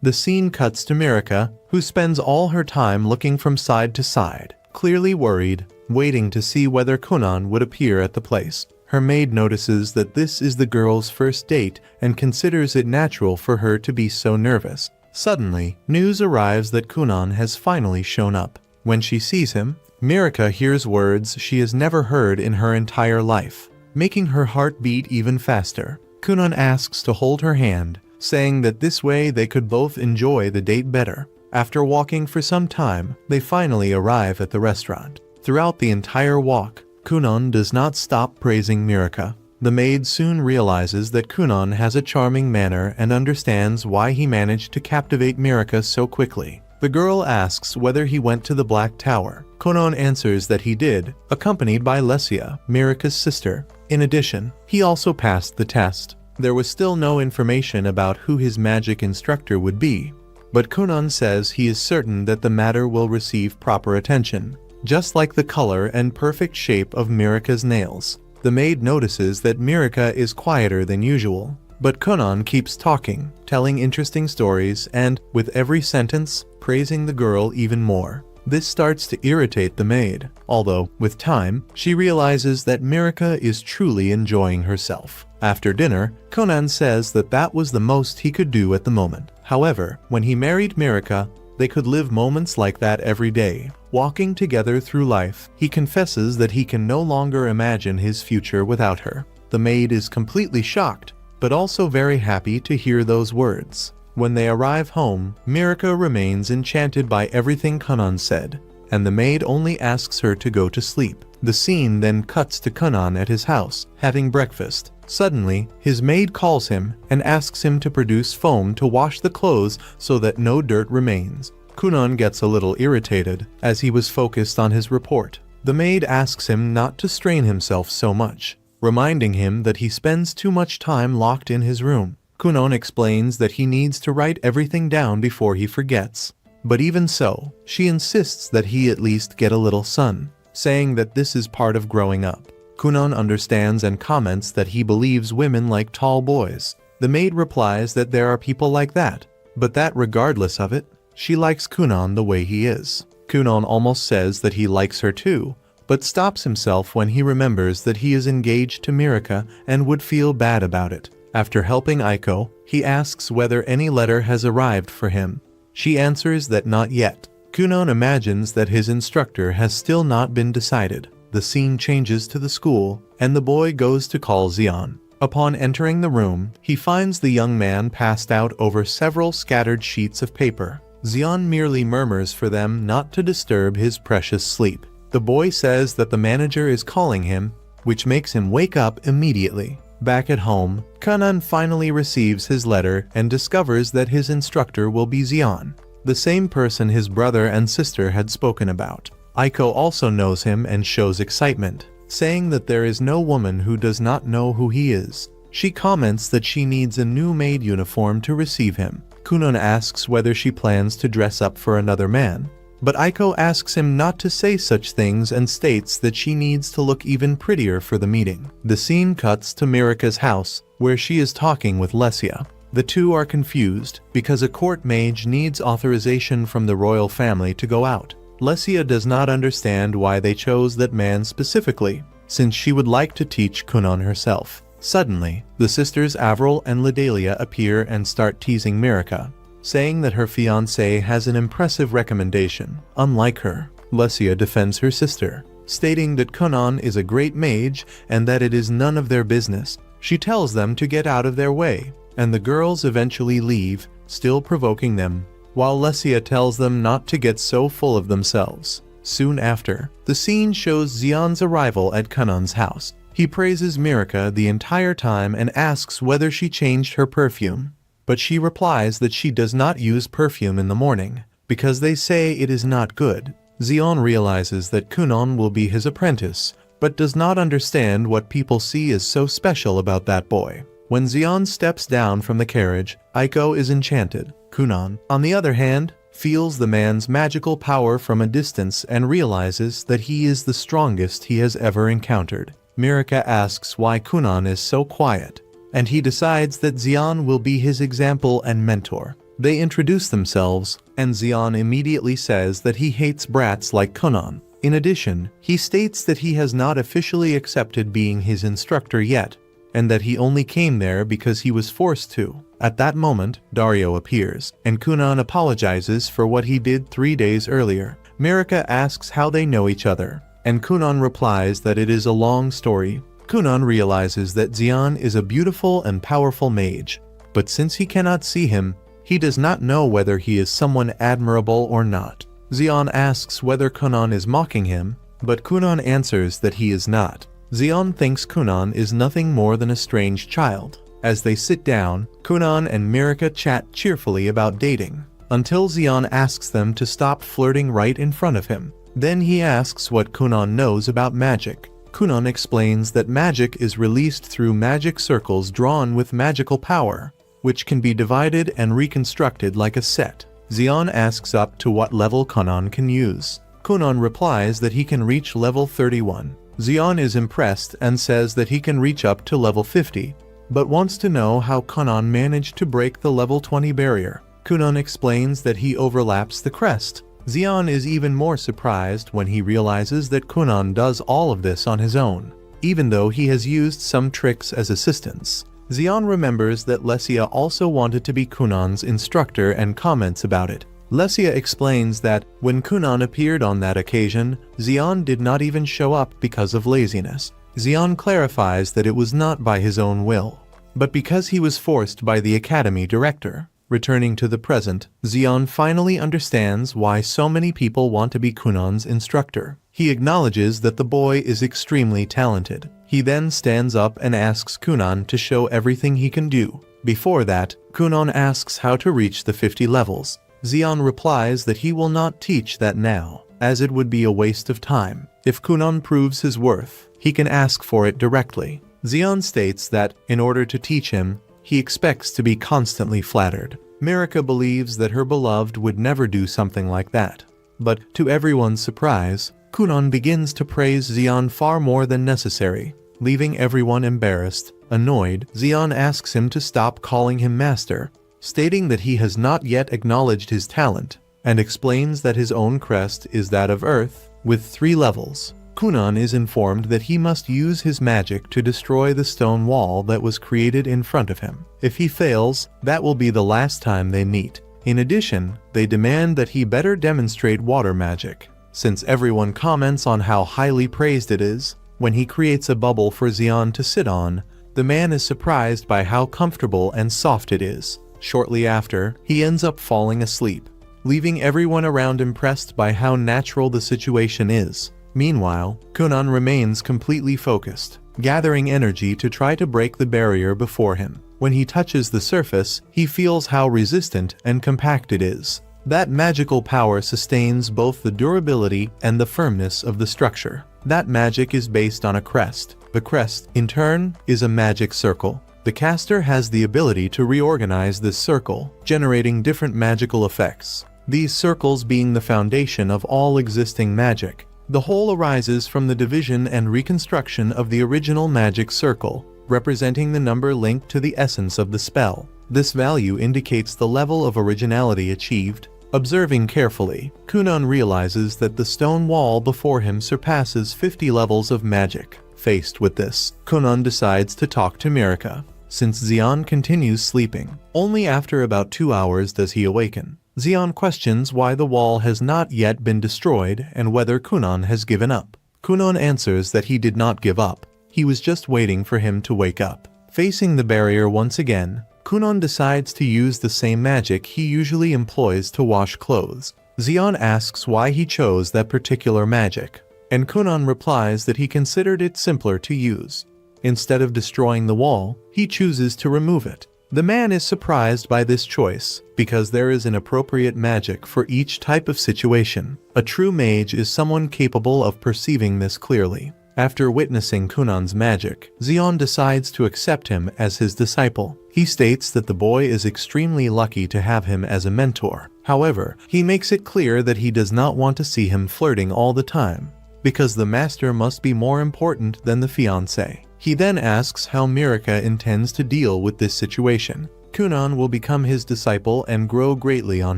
The scene cuts to Mirika, who spends all her time looking from side to side, clearly worried, waiting to see whether Kunon would appear at the place. Her maid notices that this is the girl's first date and considers it natural for her to be so nervous. Suddenly, news arrives that Kunon has finally shown up. When she sees him, Mirika hears words she has never heard in her entire life, making her heart beat even faster. Kunon asks to hold her hand, saying that this way they could both enjoy the date better. After walking for some time, they finally arrive at the restaurant. Throughout the entire walk, Kunon does not stop praising Mirika. The maid soon realizes that Kunon has a charming manner and understands why he managed to captivate Mirika so quickly. The girl asks whether he went to the Black Tower. Kunon answers that he did, accompanied by Lesia, Mirika's sister. In addition, he also passed the test. There was still no information about who his magic instructor would be, but Kunon says he is certain that the matter will receive proper attention, just like the color and perfect shape of Mirika's nails. The maid notices that Mirika is quieter than usual, but Kunon keeps talking, telling interesting stories and, with every sentence, praising the girl even more. This starts to irritate the maid, although, with time, she realizes that Mirika is truly enjoying herself. After dinner, Kunon says that that was the most he could do at the moment. However, when he married Mirika, they could live moments like that every day, walking together through life. He confesses that he can no longer imagine his future without her. The maid is completely shocked, but also very happy to hear those words. When they arrive home, Mirika remains enchanted by everything Kunon said, and the maid only asks her to go to sleep. The scene then cuts to Kunon at his house, having breakfast. Suddenly, his maid calls him and asks him to produce foam to wash the clothes so that no dirt remains. Kunon gets a little irritated, as he was focused on his report. The maid asks him not to strain himself so much, reminding him that he spends too much time locked in his room. Kunon explains that he needs to write everything down before he forgets. But even so, she insists that he at least get a little sun, saying that this is part of growing up. Kunon understands and comments that he believes women like tall boys. The maid replies that there are people like that, but that regardless of it, she likes Kunon the way he is. Kunon almost says that he likes her too, but stops himself when he remembers that he is engaged to Mirika and would feel bad about it. After helping Aiko, he asks whether any letter has arrived for him. She answers that not yet. Kunon imagines that his instructor has still not been decided. The scene changes to the school, and the boy goes to call Xion. Upon entering the room, he finds the young man passed out over several scattered sheets of paper. Xion merely murmurs for them not to disturb his precious sleep. The boy says that the manager is calling him, which makes him wake up immediately. Back at home, Kunon finally receives his letter and discovers that his instructor will be Xion. the same person his brother and sister had spoken about. Aiko also knows him and shows excitement, saying that there is no woman who does not know who he is. She comments that she needs a new maid uniform to receive him. Kunon asks whether she plans to dress up for another man, but Aiko asks him not to say such things and states that she needs to look even prettier for the meeting. The scene cuts to Mirika's house, where she is talking with Lesia. The two are confused because a court mage needs authorization from the royal family to go out. Lesia does not understand why they chose that man specifically, since she would like to teach Kunon herself. Suddenly, the sisters Avril and Ledalia appear and start teasing Mirika, saying that her fiancé has an impressive recommendation. Unlike her, Lesia defends her sister, stating that Kunon is a great mage and that it is none of their business. She tells them to get out of their way, and the girls eventually leave, still provoking them, while Lesia tells them not to get so full of themselves. Soon after, the scene shows Xion's arrival at Kunon's house. He praises Mirika the entire time and asks whether she changed her perfume, but she replies that she does not use perfume in the morning, because they say it is not good. Xion realizes that Kunon will be his apprentice, but does not understand what people see as so special about that boy. When Xion steps down from the carriage, Aiko is enchanted. Kunon, on the other hand, feels the man's magical power from a distance and realizes that he is the strongest he has ever encountered. Mirika asks why Kunon is so quiet, and he decides that Xion will be his example and mentor. They introduce themselves, and Xion immediately says that he hates brats like Kunon. In addition, he states that he has not officially accepted being his instructor yet, and that he only came there because he was forced to. At that moment, Dario appears, and Kunon apologizes for what he did 3 days earlier. Mirika asks how they know each other, and Kunon replies that it is a long story. Kunon realizes that Xion is a beautiful and powerful mage, but since he cannot see him, he does not know whether he is someone admirable or not. Xion asks whether Kunon is mocking him, but Kunon answers that he is not. Xion thinks Kunon is nothing more than a strange child. As they sit down, Kunon and Mirika chat cheerfully about dating, until Xion asks them to stop flirting right in front of him. Then he asks what Kunon knows about magic. Kunon explains that magic is released through magic circles drawn with magical power, which can be divided and reconstructed like a set. Xion asks up to what level Kunon can use. Kunon replies that he can reach level 31. Xion is impressed and says that he can reach up to level 50, but wants to know how Kunon managed to break the level 20 barrier. Kunon explains that he overlaps the crest. Xion is even more surprised when he realizes that Kunon does all of this on his own, even though he has used some tricks as assistance. Xion remembers that Lesia also wanted to be Kunon's instructor and comments about it. Lesia explains that when Kunon appeared on that occasion, Xion did not even show up because of laziness. Xion clarifies that it was not by his own will, but because he was forced by the academy director. Returning to the present, Xion finally understands why so many people want to be Kunon's instructor. He acknowledges that the boy is extremely talented. He then stands up and asks Kunon to show everything he can do. Before that, Kunon asks how to reach the 50 levels. Xion replies that he will not teach that now, as it would be a waste of time. If Kunon proves his worth, he can ask for it directly. Xion states that, in order to teach him, he expects to be constantly flattered. Mirika believes that her beloved would never do something like that. But, to everyone's surprise, Kunon begins to praise Xion far more than necessary, leaving everyone embarrassed. Annoyed, Xion asks him to stop calling him master, stating that he has not yet acknowledged his talent, and explains that his own crest is that of Earth, with 3 levels. Kunon is informed that he must use his magic to destroy the stone wall that was created in front of him. If he fails, that will be the last time they meet. In addition, they demand that he better demonstrate water magic. Since everyone comments on how highly praised it is, when he creates a bubble for Xion to sit on, the man is surprised by how comfortable and soft it is. Shortly after, he ends up falling asleep, leaving everyone around impressed by how natural the situation is. Meanwhile, Kunon remains completely focused, gathering energy to try to break the barrier before him. When he touches the surface, he feels how resistant and compact it is. That magical power sustains both the durability and the firmness of the structure. That magic is based on a crest. The crest, in turn, is a magic circle. The caster has the ability to reorganize this circle, generating different magical effects. These circles being the foundation of all existing magic. The whole arises from the division and reconstruction of the original magic circle, representing the number linked to the essence of the spell. This value indicates the level of originality achieved. Observing carefully, Kunon realizes that the stone wall before him surpasses 50 levels of magic. Faced with this, Kunon decides to talk to Mirka. Since Xion continues sleeping, only after about 2 hours does he awaken. Xion questions why the wall has not yet been destroyed and whether Kunon has given up. Kunon answers that he did not give up. He was just waiting for him to wake up. Facing the barrier once again, Kunon decides to use the same magic he usually employs to wash clothes. Xion asks why he chose that particular magic, and Kunon replies that he considered it simpler to use. Instead of destroying the wall, he chooses to remove it. The man is surprised by this choice, because there is an appropriate magic for each type of situation. A true mage is someone capable of perceiving this clearly. After witnessing Kunon's magic, Xion decides to accept him as his disciple. He states that the boy is extremely lucky to have him as a mentor. However, he makes it clear that he does not want to see him flirting all the time, because the master must be more important than the fiancé. He then asks how Mirka intends to deal with this situation. Kunon will become his disciple and grow greatly on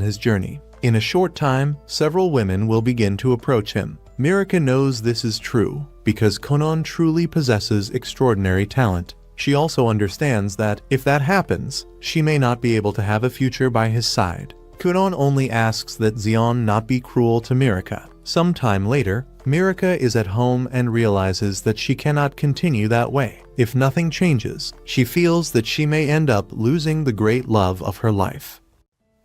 his journey. In a short time, several women will begin to approach him. Mirka knows this is true, because Kunon truly possesses extraordinary talent. She also understands that, if that happens, she may not be able to have a future by his side. Kunon only asks that Xion not be cruel to Mirka. Sometime later, Mirka is at home and realizes that she cannot continue that way. If nothing changes, she feels that she may end up losing the great love of her life.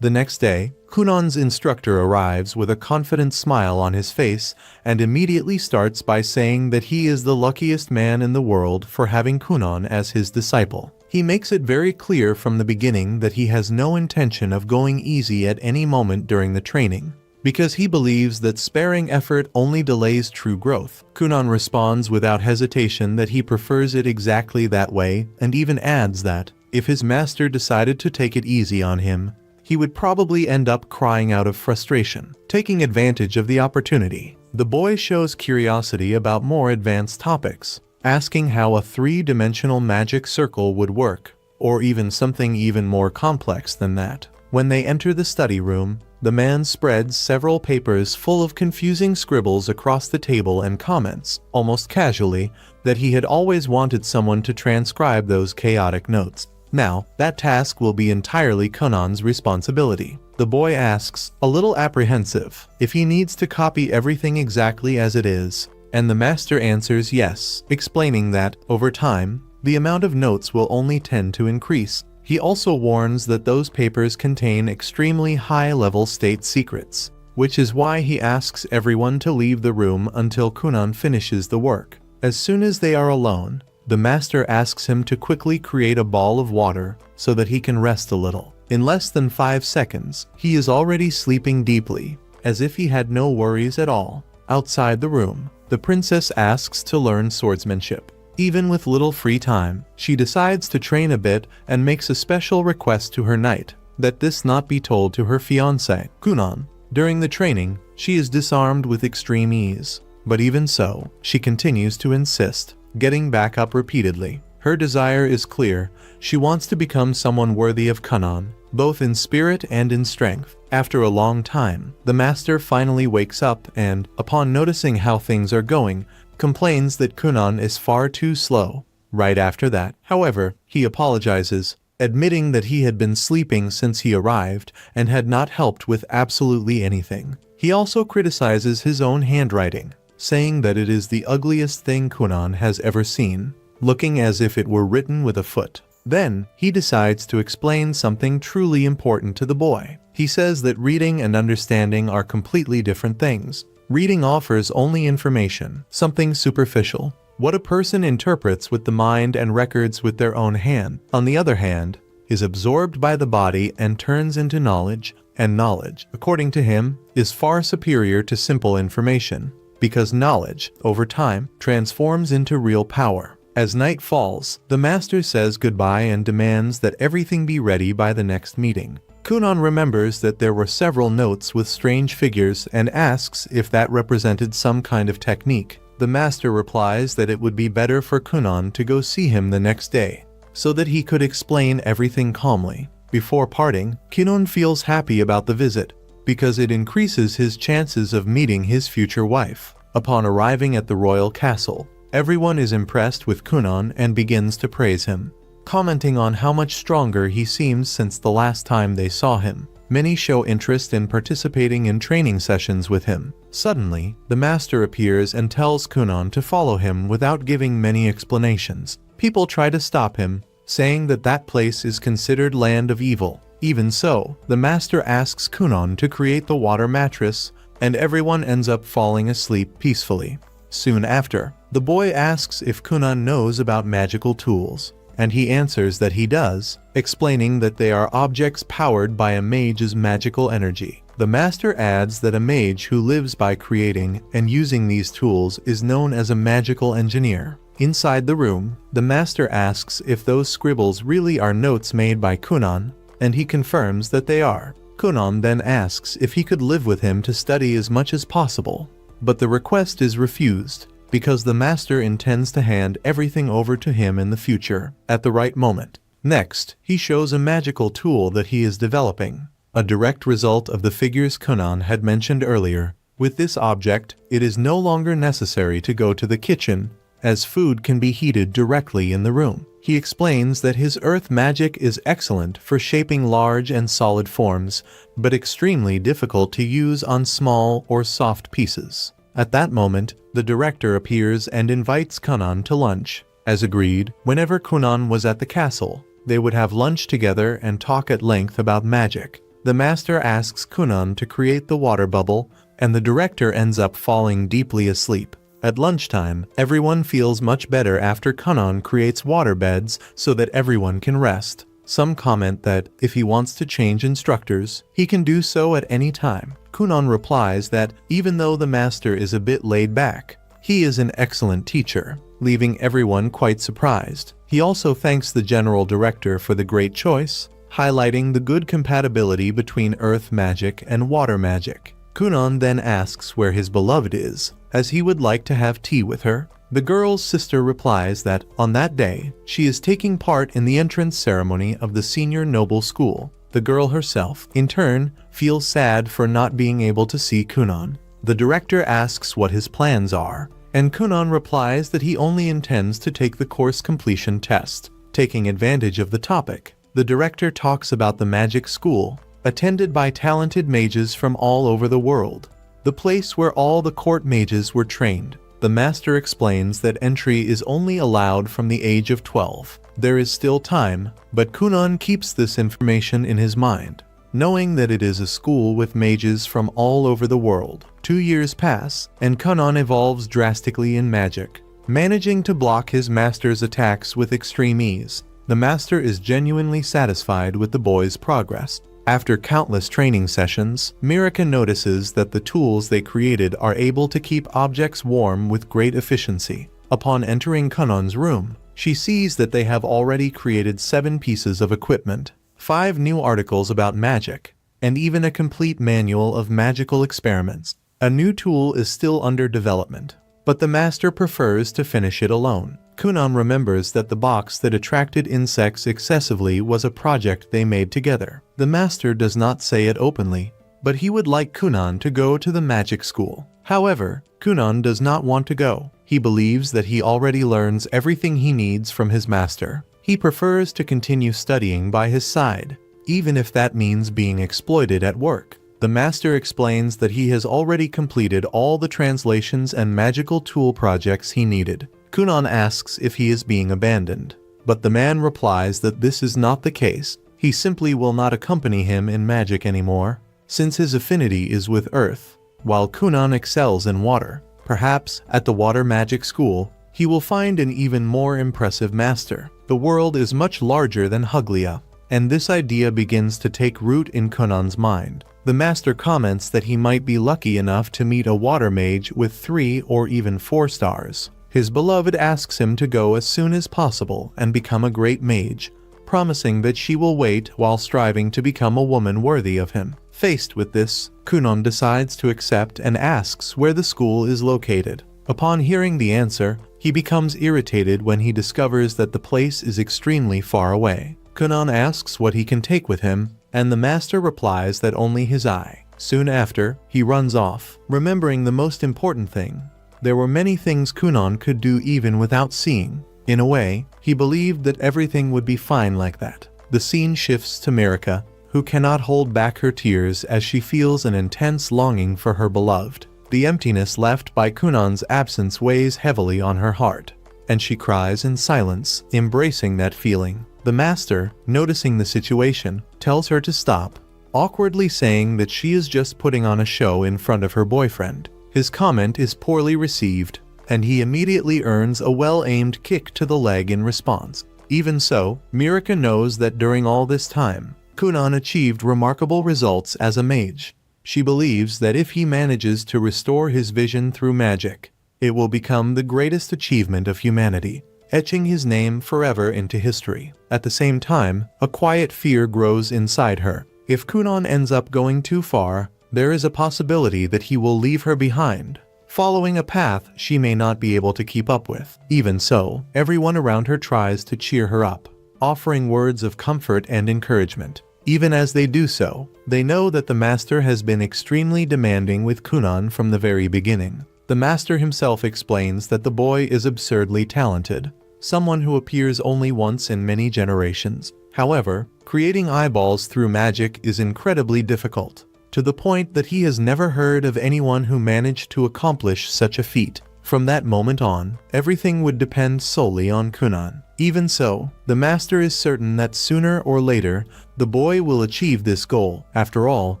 The next day, Kunon's instructor arrives with a confident smile on his face and immediately starts by saying that he is the luckiest man in the world for having Kunon as his disciple. He makes it very clear from the beginning that he has no intention of going easy at any moment during the training, because he believes that sparing effort only delays true growth. Kunon responds without hesitation that he prefers it exactly that way, and even adds that, if his master decided to take it easy on him, he would probably end up crying out of frustration. Taking advantage of the opportunity, the boy shows curiosity about more advanced topics, asking how a 3-dimensional magic circle would work, or even something even more complex than that. When they enter the study room, the man spreads several papers full of confusing scribbles across the table and comments, almost casually, that he had always wanted someone to transcribe those chaotic notes. Now, that task will be entirely Kunon's responsibility. The boy asks, a little apprehensive, if he needs to copy everything exactly as it is, and the master answers yes, explaining that, over time, the amount of notes will only tend to increase. He also warns that those papers contain extremely high-level state secrets, which is why he asks everyone to leave the room until Kunon finishes the work. As soon as they are alone, the master asks him to quickly create a ball of water so that he can rest a little. In less than 5 seconds, he is already sleeping deeply, as if he had no worries at all. Outside the room, the princess asks to learn swordsmanship. Even with little free time, she decides to train a bit and makes a special request to her knight that this not be told to her fiancé, Kunon. During the training, she is disarmed with extreme ease, but even so, she continues to insist, getting back up repeatedly. Her desire is clear. She wants to become someone worthy of Kunon, both in spirit and in strength. After a long time, the master finally wakes up and, upon noticing how things are going, complains that Kunon is far too slow. Right after that, however, he apologizes, admitting that he had been sleeping since he arrived and had not helped with absolutely anything. He also criticizes his own handwriting, saying that it is the ugliest thing Kunon has ever seen, looking as if it were written with a foot. Then, he decides to explain something truly important to the boy. He says that reading and understanding are completely different things. Reading offers only information, something superficial, what a person interprets with the mind and records with their own hand. On the other hand, is absorbed by the body and turns into knowledge, and knowledge, according to him, is far superior to simple information, because knowledge, over time, transforms into real power. As night falls, the master says goodbye and demands that everything be ready by the next meeting. Kunon remembers that there were several notes with strange figures and asks if that represented some kind of technique. The master replies that it would be better for Kunon to go see him the next day, so that he could explain everything calmly. Before parting, Kunon feels happy about the visit, because it increases his chances of meeting his future wife. Upon arriving at the royal castle, everyone is impressed with Kunon and begins to praise him, commenting on how much stronger he seems since the last time they saw him. Many show interest in participating in training sessions with him. Suddenly, the master appears and tells Kunon to follow him without giving many explanations. People try to stop him, saying that that place is considered land of evil. Even so, the master asks Kunon to create the water mattress, and everyone ends up falling asleep peacefully. Soon after, the boy asks if Kunon knows about magical tools, and he answers that he does, explaining that they are objects powered by a mage's magical energy. The master adds that a mage who lives by creating and using these tools is known as a magical engineer. Inside the room, the master asks if those scribbles really are notes made by Kunon, and he confirms that they are. Kunon then asks if he could live with him to study as much as possible, but the request is refused, because the master intends to hand everything over to him in the future, at the right moment. Next, he shows a magical tool that he is developing, a direct result of the figures Kunon had mentioned earlier. With this object, it is no longer necessary to go to the kitchen, as food can be heated directly in the room. He explains that his earth magic is excellent for shaping large and solid forms, but extremely difficult to use on small or soft pieces. At that moment, the director appears and invites Kunon to lunch. As agreed, whenever Kunon was at the castle, they would have lunch together and talk at length about magic. The master asks Kunon to create the water bubble, and the director ends up falling deeply asleep. At lunchtime, everyone feels much better after Kunon creates water beds so that everyone can rest. Some comment that if he wants to change instructors, he can do so at any time. Kunon replies that even though the master is a bit laid back, he is an excellent teacher, leaving everyone quite surprised. He also thanks the general director for the great choice, highlighting the good compatibility between earth magic and water magic. Kunon then asks where his beloved is, as he would like to have tea with her. The girl's sister replies that, on that day, she is taking part in the entrance ceremony of the senior noble school. The girl herself, in turn, feels sad for not being able to see Kunon. The director asks what his plans are, and Kunon replies that he only intends to take the course completion test. Taking advantage of the topic, the director talks about the magic school, attended by talented mages from all over the world, the place where all the court mages were trained. The master explains that entry is only allowed from the age of 12. There is still time, but Kunon keeps this information in his mind, knowing that it is a school with mages from all over the world. 2 years pass, and Kunon evolves drastically in magic, managing to block his master's attacks with extreme ease. The master is genuinely satisfied with the boy's progress. After countless training sessions, Mirika notices that the tools they created are able to keep objects warm with great efficiency. Upon entering Kunon's room, she sees that they have already created 7 pieces of equipment, 5 new articles about magic, and even a complete manual of magical experiments. A new tool is still under development, but the master prefers to finish it alone. Kunon remembers that the box that attracted insects excessively was a project they made together. The master does not say it openly, but he would like Kunon to go to the magic school. However, Kunon does not want to go. He believes that he already learns everything he needs from his master. He prefers to continue studying by his side, even if that means being exploited at work. The master explains that he has already completed all the translations and magical tool projects he needed. Kunon asks if he is being abandoned, but the man replies that this is not the case. He simply will not accompany him in magic anymore, since his affinity is with earth, while Kunon excels in water. Perhaps, at the water magic school, he will find an even more impressive master. The world is much larger than Huglia, and this idea begins to take root in Kunon's mind. The master comments that he might be lucky enough to meet a water mage with 3 or even 4 stars. His beloved asks him to go as soon as possible and become a great mage, promising that she will wait while striving to become a woman worthy of him. Faced with this, Kunon decides to accept and asks where the school is located. Upon hearing the answer, he becomes irritated when he discovers that the place is extremely far away. Kunon asks what he can take with him, and the master replies that only his eye. Soon after, he runs off, remembering the most important thing. There were many things Kunon could do even without seeing. In a way, he believed that everything would be fine like that. The scene shifts to Marika, who cannot hold back her tears as she feels an intense longing for her beloved. The emptiness left by Kunon's absence weighs heavily on her heart, and she cries in silence, embracing that feeling. The master, noticing the situation, tells her to stop, awkwardly saying that she is just putting on a show in front of her boyfriend. His comment is poorly received, and he immediately earns a well-aimed kick to the leg in response. Even so, Marika knows that during all this time, Kunon achieved remarkable results as a mage. She believes that if he manages to restore his vision through magic, it will become the greatest achievement of humanity, etching his name forever into history. At the same time, a quiet fear grows inside her. If Kunon ends up going too far, there is a possibility that he will leave her behind, following a path she may not be able to keep up with. Even so, everyone around her tries to cheer her up, offering words of comfort and encouragement. Even as they do so, they know that the master has been extremely demanding with Kunon from the very beginning. The master himself explains that the boy is absurdly talented, someone who appears only once in many generations. However, creating eyeballs through magic is incredibly difficult, to the point that he has never heard of anyone who managed to accomplish such a feat. From that moment on, everything would depend solely on Kunon. Even so, the master is certain that sooner or later, the boy will achieve this goal. After all,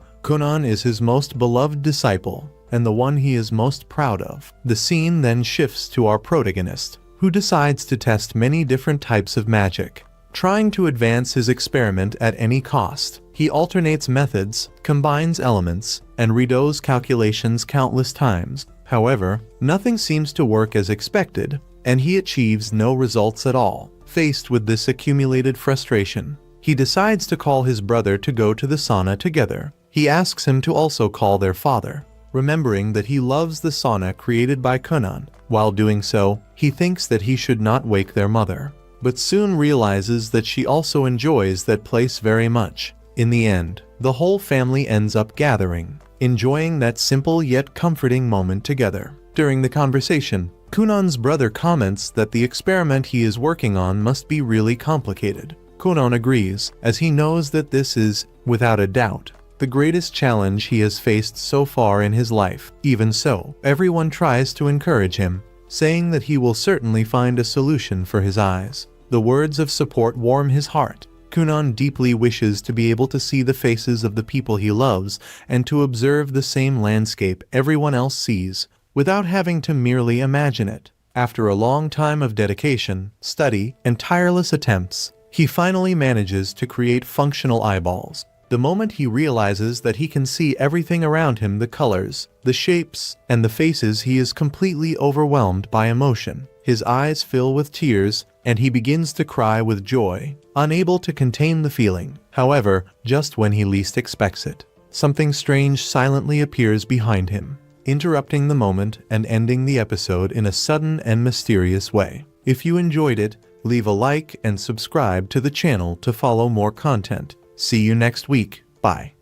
Kunon is his most beloved disciple, and the one he is most proud of. The scene then shifts to our protagonist, who decides to test many different types of magic, trying to advance his experiment at any cost. He alternates methods, combines elements, and redoes calculations countless times. However, nothing seems to work as expected, and he achieves no results at all. Faced with this accumulated frustration, he decides to call his brother to go to the sauna together. He asks him to also call their father, remembering that he loves the sauna created by Kunon. While doing so, he thinks that he should not wake their mother, but soon realizes that she also enjoys that place very much. In the end, the whole family ends up gathering, enjoying that simple yet comforting moment together. During the conversation, Kunon's brother comments that the experiment he is working on must be really complicated. Kunon agrees, as he knows that this is, without a doubt, the greatest challenge he has faced so far in his life. Even so, everyone tries to encourage him, saying that he will certainly find a solution for his eyes. The words of support warm his heart. Kunon deeply wishes to be able to see the faces of the people he loves and to observe the same landscape everyone else sees, without having to merely imagine it. After a long time of dedication, study, and tireless attempts, he finally manages to create functional eyeballs. The moment he realizes that he can see everything around him, the colors, the shapes, and the faces, he is completely overwhelmed by emotion. His eyes fill with tears, and he begins to cry with joy, unable to contain the feeling. However, just when he least expects it, something strange silently appears behind him, interrupting the moment and ending the episode in a sudden and mysterious way. If you enjoyed it, leave a like and subscribe to the channel to follow more content. See you next week. Bye.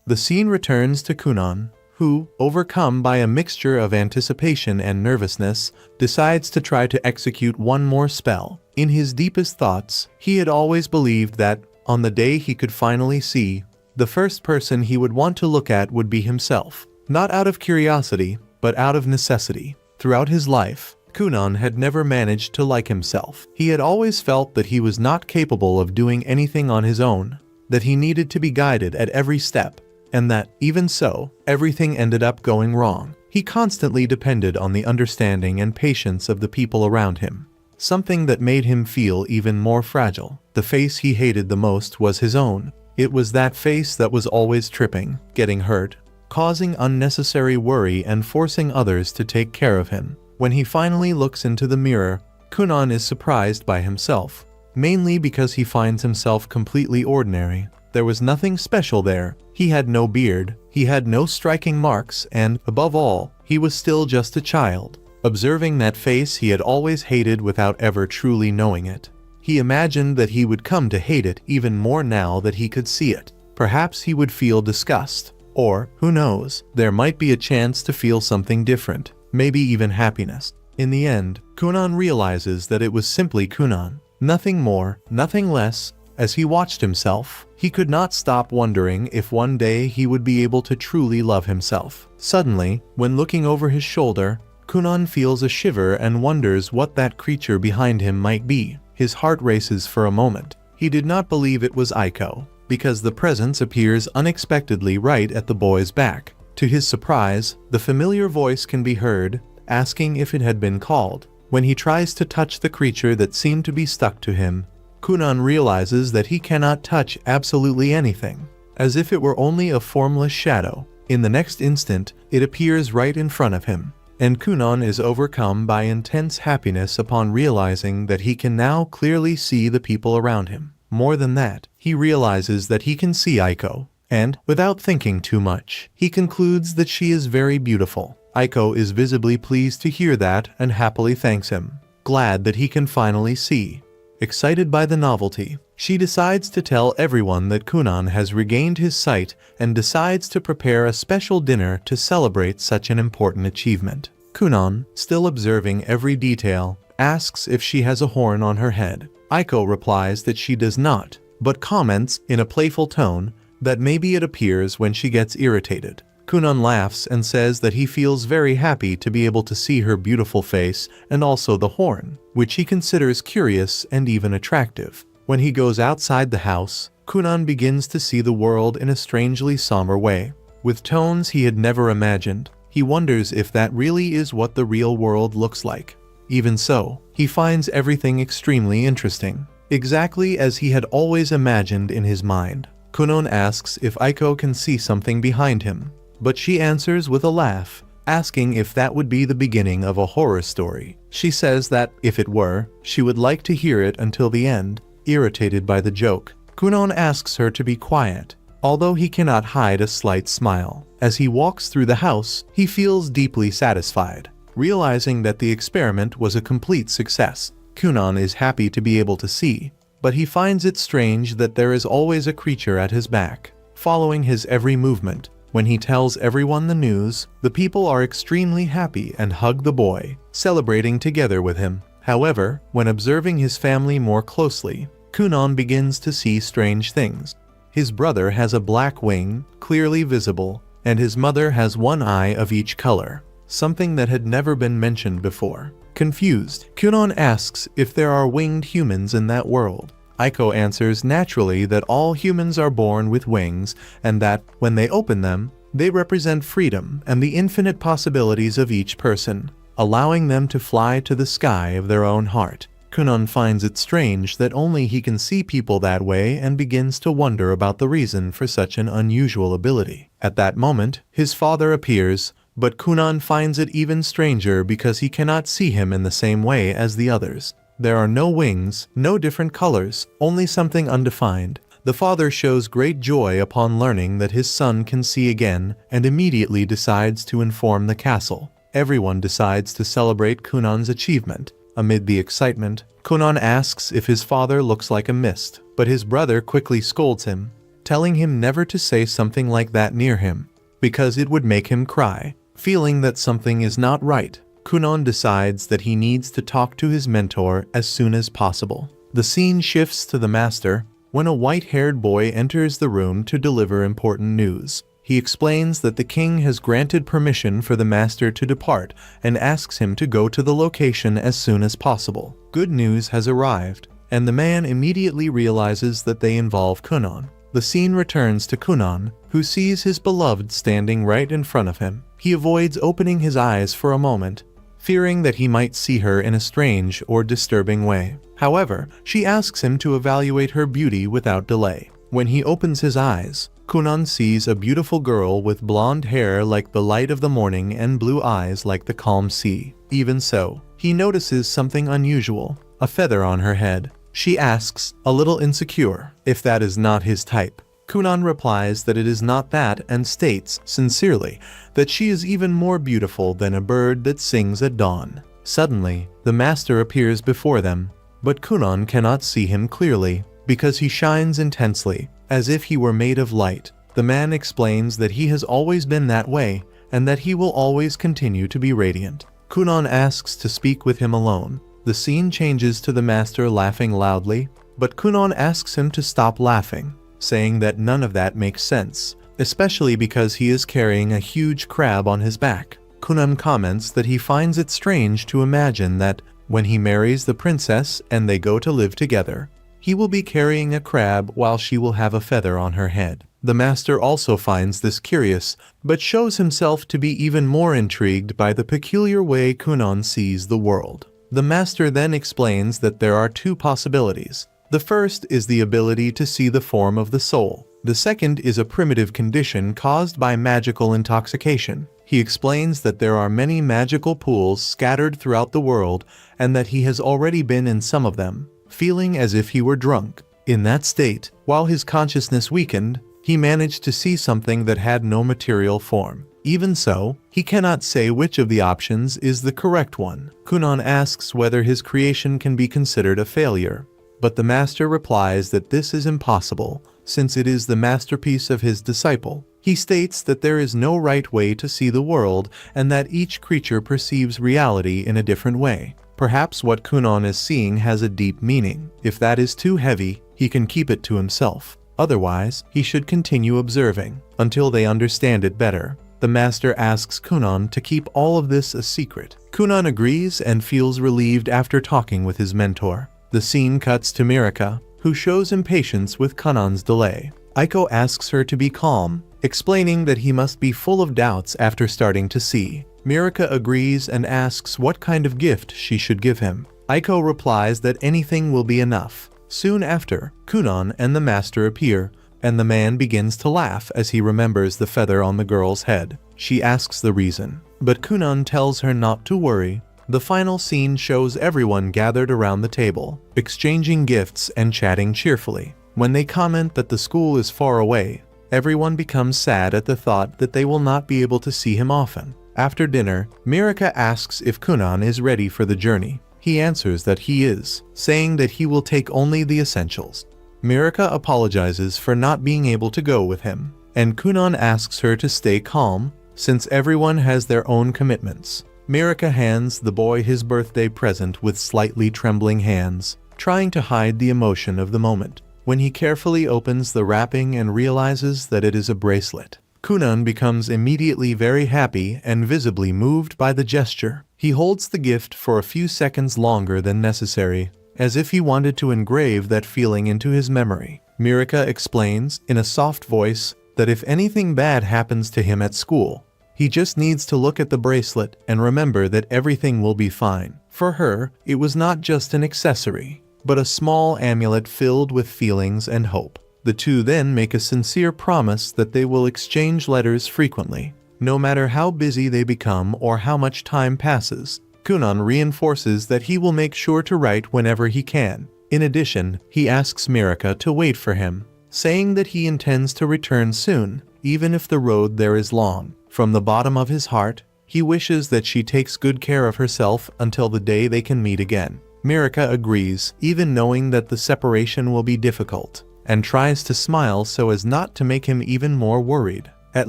The scene returns to Kunon, who, overcome by a mixture of anticipation and nervousness, decides to try to execute one more spell. In his deepest thoughts, he had always believed that, on the day he could finally see, the first person he would want to look at would be himself. Not out of curiosity, but out of necessity. Throughout his life, Kunon had never managed to like himself. He had always felt that he was not capable of doing anything on his own, that he needed to be guided at every step, and that, even so, everything ended up going wrong. He constantly depended on the understanding and patience of the people around him, something that made him feel even more fragile. The face he hated the most was his own. It was that face that was always tripping, getting hurt, causing unnecessary worry and forcing others to take care of him. When he finally looks into the mirror, Kunon is surprised by himself, mainly because he finds himself completely ordinary. There was nothing special there. He had no beard, he had no striking marks, and, above all, he was still just a child. Observing that face he had always hated without ever truly knowing it, he imagined that he would come to hate it even more now that he could see it. Perhaps he would feel disgust, or, who knows, there might be a chance to feel something different, maybe even happiness. In the end, Kunon realizes that it was simply Kunon. Nothing more, nothing less. As he watched himself, he could not stop wondering if one day he would be able to truly love himself. Suddenly, when looking over his shoulder, Kunon feels a shiver and wonders what that creature behind him might be. His heart races for a moment. He did not believe it was Aiko, because the presence appears unexpectedly right at the boy's back. To his surprise, the familiar voice can be heard, asking if it had been called. When he tries to touch the creature that seemed to be stuck to him, Kunon realizes that he cannot touch absolutely anything, as if it were only a formless shadow. In the next instant, it appears right in front of him, and Kunon is overcome by intense happiness upon realizing that he can now clearly see the people around him. More than that, he realizes that he can see Aiko, and, without thinking too much, he concludes that she is very beautiful. Aiko is visibly pleased to hear that and happily thanks him, glad that he can finally see. Excited by the novelty, she decides to tell everyone that Kunon has regained his sight and decides to prepare a special dinner to celebrate such an important achievement. Kunon, still observing every detail, asks if she has a horn on her head. Aiko replies that she does not, but comments, in a playful tone, that maybe it appears when she gets irritated. Kunon laughs and says that he feels very happy to be able to see her beautiful face and also the horn, which he considers curious and even attractive. When he goes outside the house, Kunon begins to see the world in a strangely somber way. With tones he had never imagined, he wonders if that really is what the real world looks like. Even so, he finds everything extremely interesting, exactly as he had always imagined in his mind. Kunon asks if Aiko can see something behind him, but she answers with a laugh, asking if that would be the beginning of a horror story. She says that, if it were, she would like to hear it until the end. Irritated by the joke, Kunon asks her to be quiet, although he cannot hide a slight smile. As he walks through the house, he feels deeply satisfied, realizing that the experiment was a complete success. Kunon is happy to be able to see, but he finds it strange that there is always a creature at his back, following his every movement. When he tells everyone the news, the people are extremely happy and hug the boy, celebrating together with him. However, when observing his family more closely, Kunon begins to see strange things. His brother has a black wing, clearly visible, and his mother has one eye of each color, something that had never been mentioned before. Confused, Kunon asks if there are winged humans in that world. Aiko answers naturally that all humans are born with wings and that, when they open them, they represent freedom and the infinite possibilities of each person, allowing them to fly to the sky of their own heart. Kunon finds it strange that only he can see people that way and begins to wonder about the reason for such an unusual ability. At that moment, his father appears, but Kunon finds it even stranger because he cannot see him in the same way as the others. There are no wings, no different colors, only something undefined. The father shows great joy upon learning that his son can see again and immediately decides to inform the castle. Everyone decides to celebrate Kunon's achievement. Amid the excitement, Kunon asks if his father looks like a mist, but his brother quickly scolds him, telling him never to say something like that near him, because it would make him cry. Feeling that something is not right, Kunon decides that he needs to talk to his mentor as soon as possible. The scene shifts to the master when a white-haired boy enters the room to deliver important news. He explains that the king has granted permission for the master to depart and asks him to go to the location as soon as possible. Good news has arrived, and the man immediately realizes that they involve Kunon. The scene returns to Kunon, who sees his beloved standing right in front of him. He avoids opening his eyes for a moment, fearing that he might see her in a strange or disturbing way. However, she asks him to evaluate her beauty without delay. When he opens his eyes, Kunon sees a beautiful girl with blonde hair like the light of the morning and blue eyes like the calm sea. Even so, he notices something unusual, a feather on her head. She asks, a little insecure, if that is not his type. Kunon replies that it is not that and states, sincerely, that she is even more beautiful than a bird that sings at dawn. Suddenly, the master appears before them, but Kunon cannot see him clearly, because he shines intensely, as if he were made of light. The man explains that he has always been that way, and that he will always continue to be radiant. Kunon asks to speak with him alone. The scene changes to the master laughing loudly, but Kunon asks him to stop laughing, saying that none of that makes sense, especially because he is carrying a huge crab on his back. Kunon comments that he finds it strange to imagine that, when he marries the princess and they go to live together, he will be carrying a crab while she will have a feather on her head. The master also finds this curious, but shows himself to be even more intrigued by the peculiar way Kunon sees the world. The master then explains that there are two possibilities. The first is the ability to see the form of the soul. The second is a primitive condition caused by magical intoxication. He explains that there are many magical pools scattered throughout the world and that he has already been in some of them, feeling as if he were drunk. In that state, while his consciousness weakened, he managed to see something that had no material form. Even so, he cannot say which of the options is the correct one. Kunon asks whether his creation can be considered a failure, but the master replies that this is impossible, since it is the masterpiece of his disciple. He states that there is no right way to see the world and that each creature perceives reality in a different way. Perhaps what Kunon is seeing has a deep meaning. If that is too heavy, he can keep it to himself. Otherwise, he should continue observing until they understand it better. The master asks Kunon to keep all of this a secret. Kunon agrees and feels relieved after talking with his mentor. The scene cuts to Mirika, who shows impatience with Kunon's delay. Aiko asks her to be calm, explaining that he must be full of doubts after starting to see. Mirika agrees and asks what kind of gift she should give him. Aiko replies that anything will be enough. Soon after, Kunon and the master appear, and the man begins to laugh as he remembers the feather on the girl's head. She asks the reason, but Kunon tells her not to worry. The final scene shows everyone gathered around the table, exchanging gifts and chatting cheerfully. When they comment that the school is far away, everyone becomes sad at the thought that they will not be able to see him often. After dinner, Mirika asks if Kunon is ready for the journey. He answers that he is, saying that he will take only the essentials. Mirika apologizes for not being able to go with him, and Kunon asks her to stay calm, since everyone has their own commitments. Mirika hands the boy his birthday present with slightly trembling hands, trying to hide the emotion of the moment. When he carefully opens the wrapping and realizes that it is a bracelet, Kunon becomes immediately very happy and visibly moved by the gesture. He holds the gift for a few seconds longer than necessary, as if he wanted to engrave that feeling into his memory. Mirika explains, in a soft voice, that if anything bad happens to him at school, he just needs to look at the bracelet and remember that everything will be fine. For her, it was not just an accessory, but a small amulet filled with feelings and hope. The two then make a sincere promise that they will exchange letters frequently, no matter how busy they become or how much time passes. Kunon reinforces that he will make sure to write whenever he can. In addition, he asks Mirika to wait for him, saying that he intends to return soon, even if the road there is long. From the bottom of his heart, he wishes that she takes good care of herself until the day they can meet again. Mirika agrees, even knowing that the separation will be difficult, and tries to smile so as not to make him even more worried. At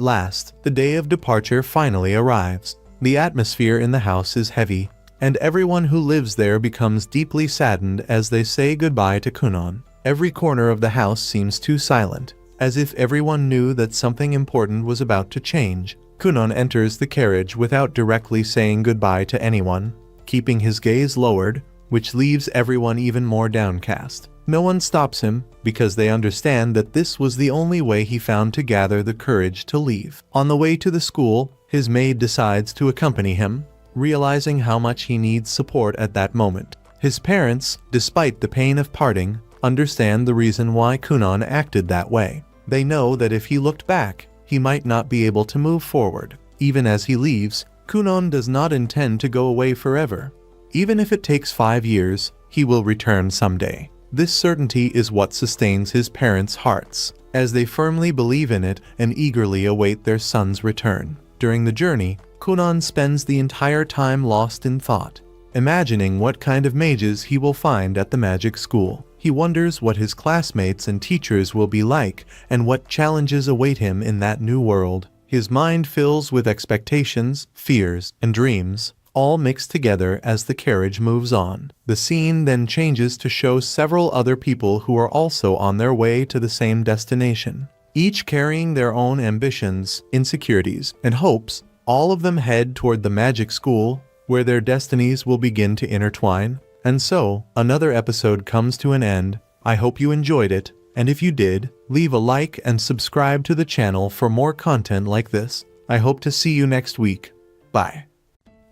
last, the day of departure finally arrives. The atmosphere in the house is heavy, and everyone who lives there becomes deeply saddened as they say goodbye to Kunon. Every corner of the house seems too silent, as if everyone knew that something important was about to change. Kunon enters the carriage without directly saying goodbye to anyone, keeping his gaze lowered, which leaves everyone even more downcast. No one stops him, because they understand that this was the only way he found to gather the courage to leave. On the way to the school, his maid decides to accompany him, realizing how much he needs support at that moment. His parents, despite the pain of parting, understand the reason why Kunon acted that way. They know that if he looked back, he might not be able to move forward. Even as he leaves, Kunon does not intend to go away forever. Even if it takes 5 years, he will return someday. This certainty is what sustains his parents' hearts, as they firmly believe in it and eagerly await their son's return. During the journey, Kunon spends the entire time lost in thought, imagining what kind of mages he will find at the magic school. He wonders what his classmates and teachers will be like and what challenges await him in that new world. His mind fills with expectations, fears, and dreams, all mixed together as the carriage moves on. The scene then changes to show several other people who are also on their way to the same destination. Each carrying their own ambitions, insecurities, and hopes, all of them head toward the magic school, where their destinies will begin to intertwine. And so, another episode comes to an end. I hope you enjoyed it, and if you did, leave a like and subscribe to the channel for more content like this. I hope to see you next week. Bye.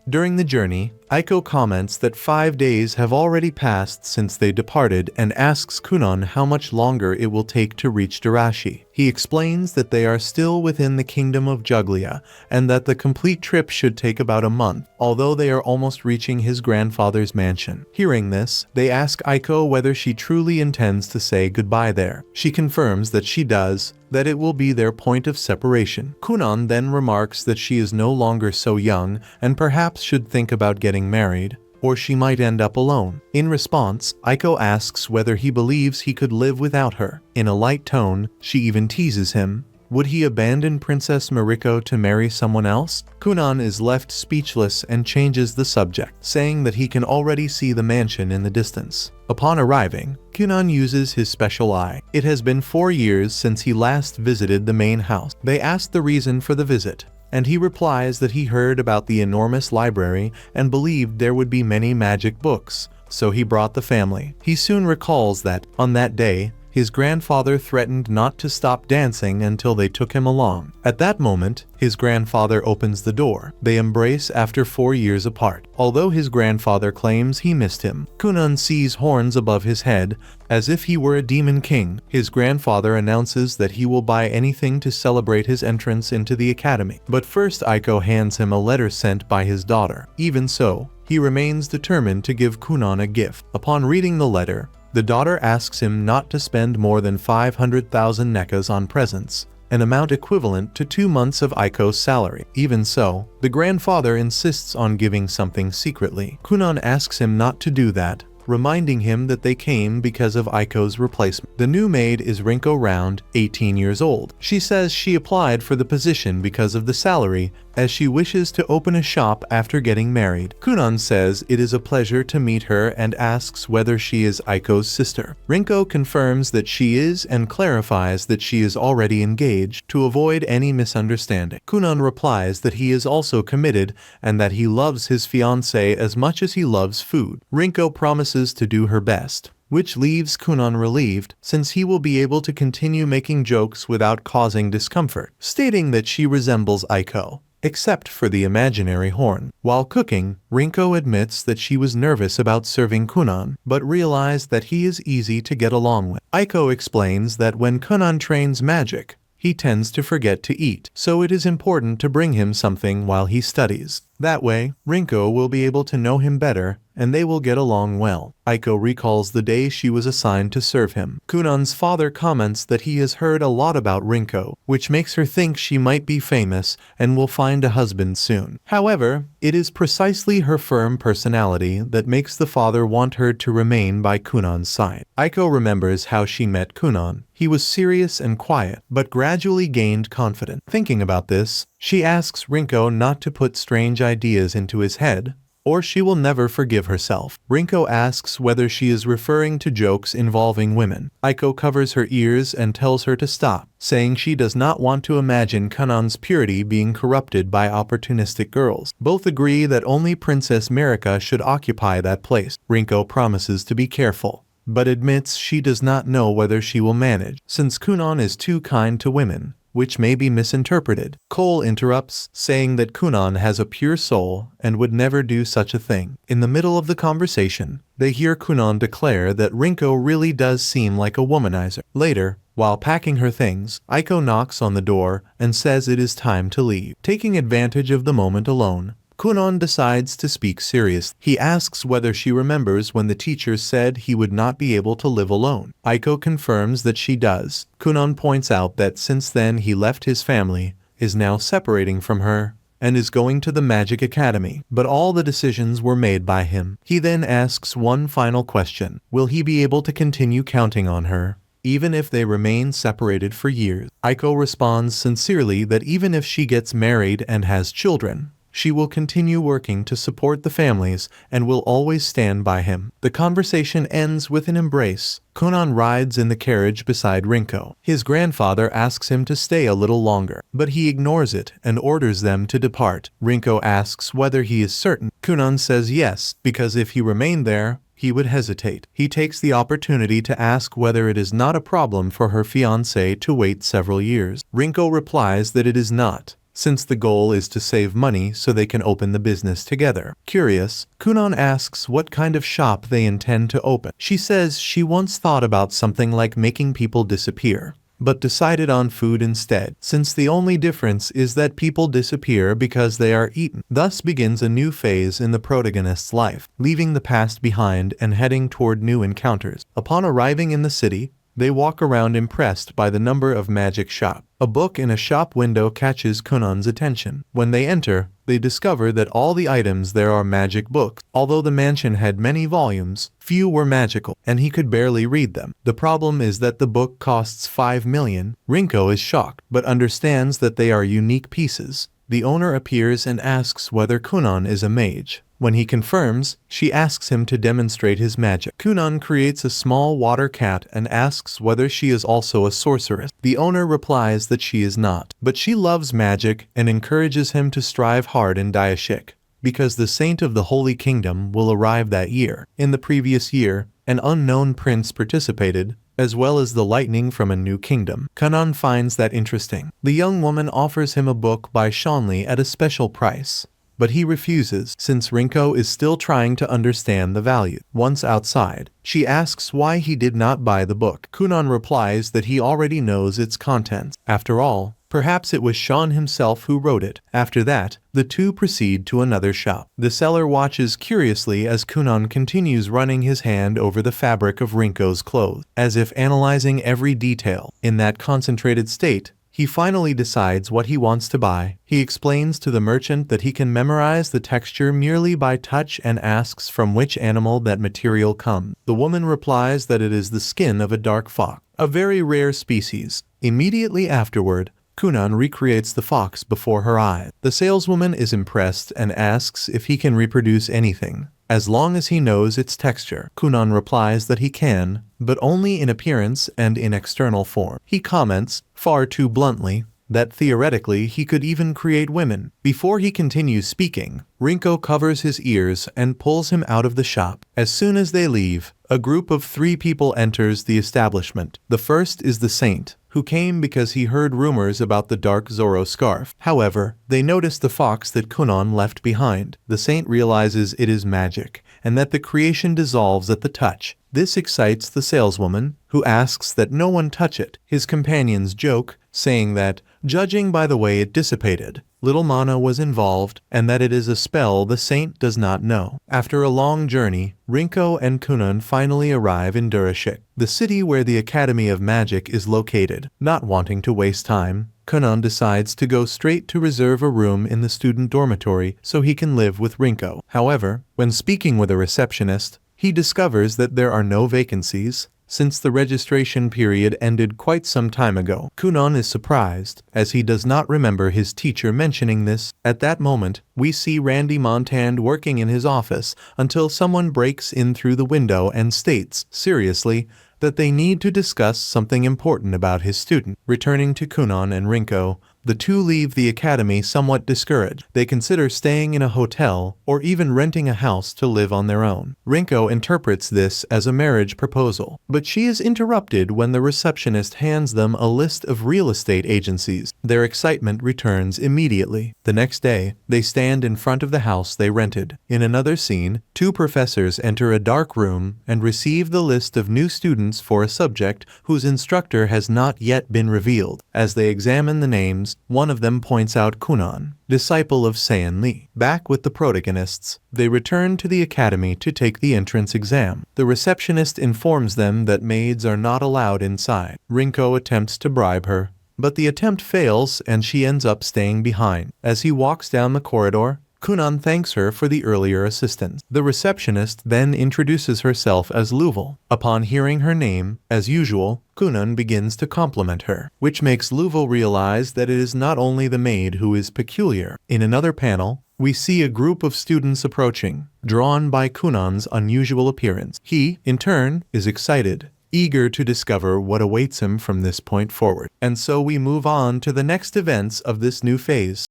During the journey, Aiko comments that 5 days have already passed since they departed and asks Kunon how much longer it will take to reach Darashi. He explains that they are still within the kingdom of Juglia and that the complete trip should take about a month, although they are almost reaching his grandfather's mansion. Hearing this, they ask Aiko whether she truly intends to say goodbye there. She confirms that she does, that it will be their point of separation. Kunon then remarks that she is no longer so young and perhaps should think about getting married, or she might end up alone. In response, Aiko asks whether he believes he could live without her. In a light tone, she even teases him. Would he abandon Princess Mariko to marry someone else? Kunon is left speechless and changes the subject, saying that he can already see the mansion in the distance. Upon arriving, Kunon uses his special eye. It has been 4 years since he last visited the main house. They ask the reason for the visit, and he replies that he heard about the enormous library and believed there would be many magic books, so he brought the family. He soon recalls that, on that day, his grandfather threatened not to stop dancing until they took him along. At that moment, his grandfather opens the door. They embrace after 4 years apart. Although his grandfather claims he missed him, Kunon sees horns above his head, as if he were a demon king. His grandfather announces that he will buy anything to celebrate his entrance into the academy. But first Aiko hands him a letter sent by his daughter. Even so, he remains determined to give Kunon a gift. Upon reading the letter, the daughter asks him not to spend more than 500,000 nekas on presents, an amount equivalent to 2 months of Aiko's salary. Even so, the grandfather insists on giving something secretly. Kunon asks him not to do that, reminding him that they came because of Aiko's replacement. The new maid is Rinko Round, 18 years old. She says she applied for the position because of the salary, as she wishes to open a shop after getting married. Kunon says it is a pleasure to meet her and asks whether she is Aiko's sister. Rinko confirms that she is and clarifies that she is already engaged to avoid any misunderstanding. Kunon replies that he is also committed and that he loves his fiancée as much as he loves food. Rinko promises to do her best, which leaves Kunon relieved since he will be able to continue making jokes without causing discomfort, stating that she resembles Aiko, except for the imaginary horn. While cooking, Rinko admits that she was nervous about serving Kunon, but realized that he is easy to get along with. Aiko explains that when Kunon trains magic, he tends to forget to eat, so it is important to bring him something while he studies. That way, Rinko will be able to know him better, and they will get along well. Aiko recalls the day she was assigned to serve him. Kunon's father comments that he has heard a lot about Rinko, which makes her think she might be famous and will find a husband soon. However, it is precisely her firm personality that makes the father want her to remain by Kunon's side. Aiko remembers how she met Kunon. He was serious and quiet, but gradually gained confidence. Thinking about this, she asks Rinko not to put strange ideas into his head, or she will never forgive herself. Rinko asks whether she is referring to jokes involving women. Aiko covers her ears and tells her to stop, saying she does not want to imagine Kunon's purity being corrupted by opportunistic girls. Both agree that only Princess Marika should occupy that place. Rinko promises to be careful, but admits she does not know whether she will manage. Since Kunon is too kind to women, which may be misinterpreted. Cole interrupts, saying that Kunon has a pure soul and would never do such a thing. In the middle of the conversation, they hear Kunon declare that Rinko really does seem like a womanizer. Later, while packing her things, Aiko knocks on the door and says it is time to leave. Taking advantage of the moment alone, Kunon decides to speak seriously. He asks whether she remembers when the teacher said he would not be able to live alone. Aiko confirms that she does. Kunon points out that since then he left his family, is now separating from her, and is going to the Magic Academy. But all the decisions were made by him. He then asks one final question. Will he be able to continue counting on her, even if they remain separated for years? Aiko responds sincerely that even if she gets married and has children, she will continue working to support the families and will always stand by him. The conversation ends with an embrace. Kunon rides in the carriage beside Rinko. His grandfather asks him to stay a little longer, but he ignores it and orders them to depart. Rinko asks whether he is certain. Kunon says yes, because if he remained there, he would hesitate. He takes the opportunity to ask whether it is not a problem for her fiancé to wait several years. Rinko replies that it is not, since the goal is to save money so they can open the business together. Curious, Kunon asks what kind of shop they intend to open. She says she once thought about something like making people disappear, but decided on food instead, since the only difference is that people disappear because they are eaten. Thus begins a new phase in the protagonist's life, leaving the past behind and heading toward new encounters. Upon arriving in the city, they walk around impressed by the number of magic shops. A book in a shop window catches Kunon's attention. When they enter, they discover that all the items there are magic books. Although the mansion had many volumes, few were magical, and he could barely read them. The problem is that the book costs 5 million. Rinko is shocked, but understands that they are unique pieces. The owner appears and asks whether Kunon is a mage. When he confirms, she asks him to demonstrate his magic. Kunon creates a small water cat and asks whether she is also a sorceress. The owner replies that she is not, but she loves magic and encourages him to strive hard in Daishik, because the saint of the Holy Kingdom will arrive that year. In the previous year, an unknown prince participated, as well as the lightning from a new kingdom. Kunon finds that interesting. The young woman offers him a book by Shanli at a special price, but he refuses since Rinko is still trying to understand the value. Once outside, she asks why he did not buy the book. Kunon replies that he already knows its contents. After all, perhaps it was Sean himself who wrote it. After that, the two proceed to another shop. The seller watches curiously as Kunon continues running his hand over the fabric of Rinko's clothes, as if analyzing every detail. In that concentrated state, he finally decides what he wants to buy. He explains to the merchant that he can memorize the texture merely by touch and asks from which animal that material comes. The woman replies that it is the skin of a dark fox, a very rare species. Immediately afterward, Kunon recreates the fox before her eyes. The saleswoman is impressed and asks if he can reproduce anything, as long as he knows its texture. Kunon replies that he can, but only in appearance and in external form. He comments, far too bluntly, that theoretically he could even create women. Before he continues speaking, Rinko covers his ears and pulls him out of the shop. As soon as they leave, a group of 3 people enters the establishment. The first is the saint, who came because he heard rumors about the dark Zoro scarf. However, they notice the fox that Kunon left behind. The saint realizes it is magic, and that the creation dissolves at the touch. This excites the saleswoman, who asks that no one touch it. His companions joke, saying that, judging by the way it dissipated, little mana was involved, and that it is a spell the saint does not know. After a long journey, Rinko and Kunon finally arrive in Durashik, the city where the Academy of Magic is located. Not wanting to waste time, Kunon decides to go straight to reserve a room in the student dormitory so he can live with Rinko. However, when speaking with a receptionist, he discovers that there are no vacancies, since the registration period ended quite some time ago. Kunon is surprised, as he does not remember his teacher mentioning this. At that moment, we see Randy Montand working in his office until someone breaks in through the window and states, seriously, that they need to discuss something important about his student. Returning to Kunon and Rinko, The two leave the academy somewhat discouraged. They consider staying in a hotel or even renting a house to live on their own. Rinko interprets this as a marriage proposal, but she is interrupted when the receptionist hands them a list of real estate agencies. Their excitement returns immediately. The next day, they stand in front of the house they rented. In another scene, two professors enter a dark room and receive the list of new students for a subject whose instructor has not yet been revealed. As they examine the names, one of them points out Kunon, disciple of Saiyan Li. Back with the protagonists, they return to the academy to take the entrance exam. The receptionist informs them that maids are not allowed inside. Rinko attempts to bribe her, but the attempt fails and she ends up staying behind. As he walks down the corridor, Kunon thanks her for the earlier assistance. The receptionist then introduces herself as Luval. Upon hearing her name, as usual, Kunon begins to compliment her, which makes Luval realize that it is not only the maid who is peculiar. In another panel, we see a group of students approaching, drawn by Kunon's unusual appearance. He, in turn, is excited, eager to discover what awaits him from this point forward. And so we move on to the next events of this new phase.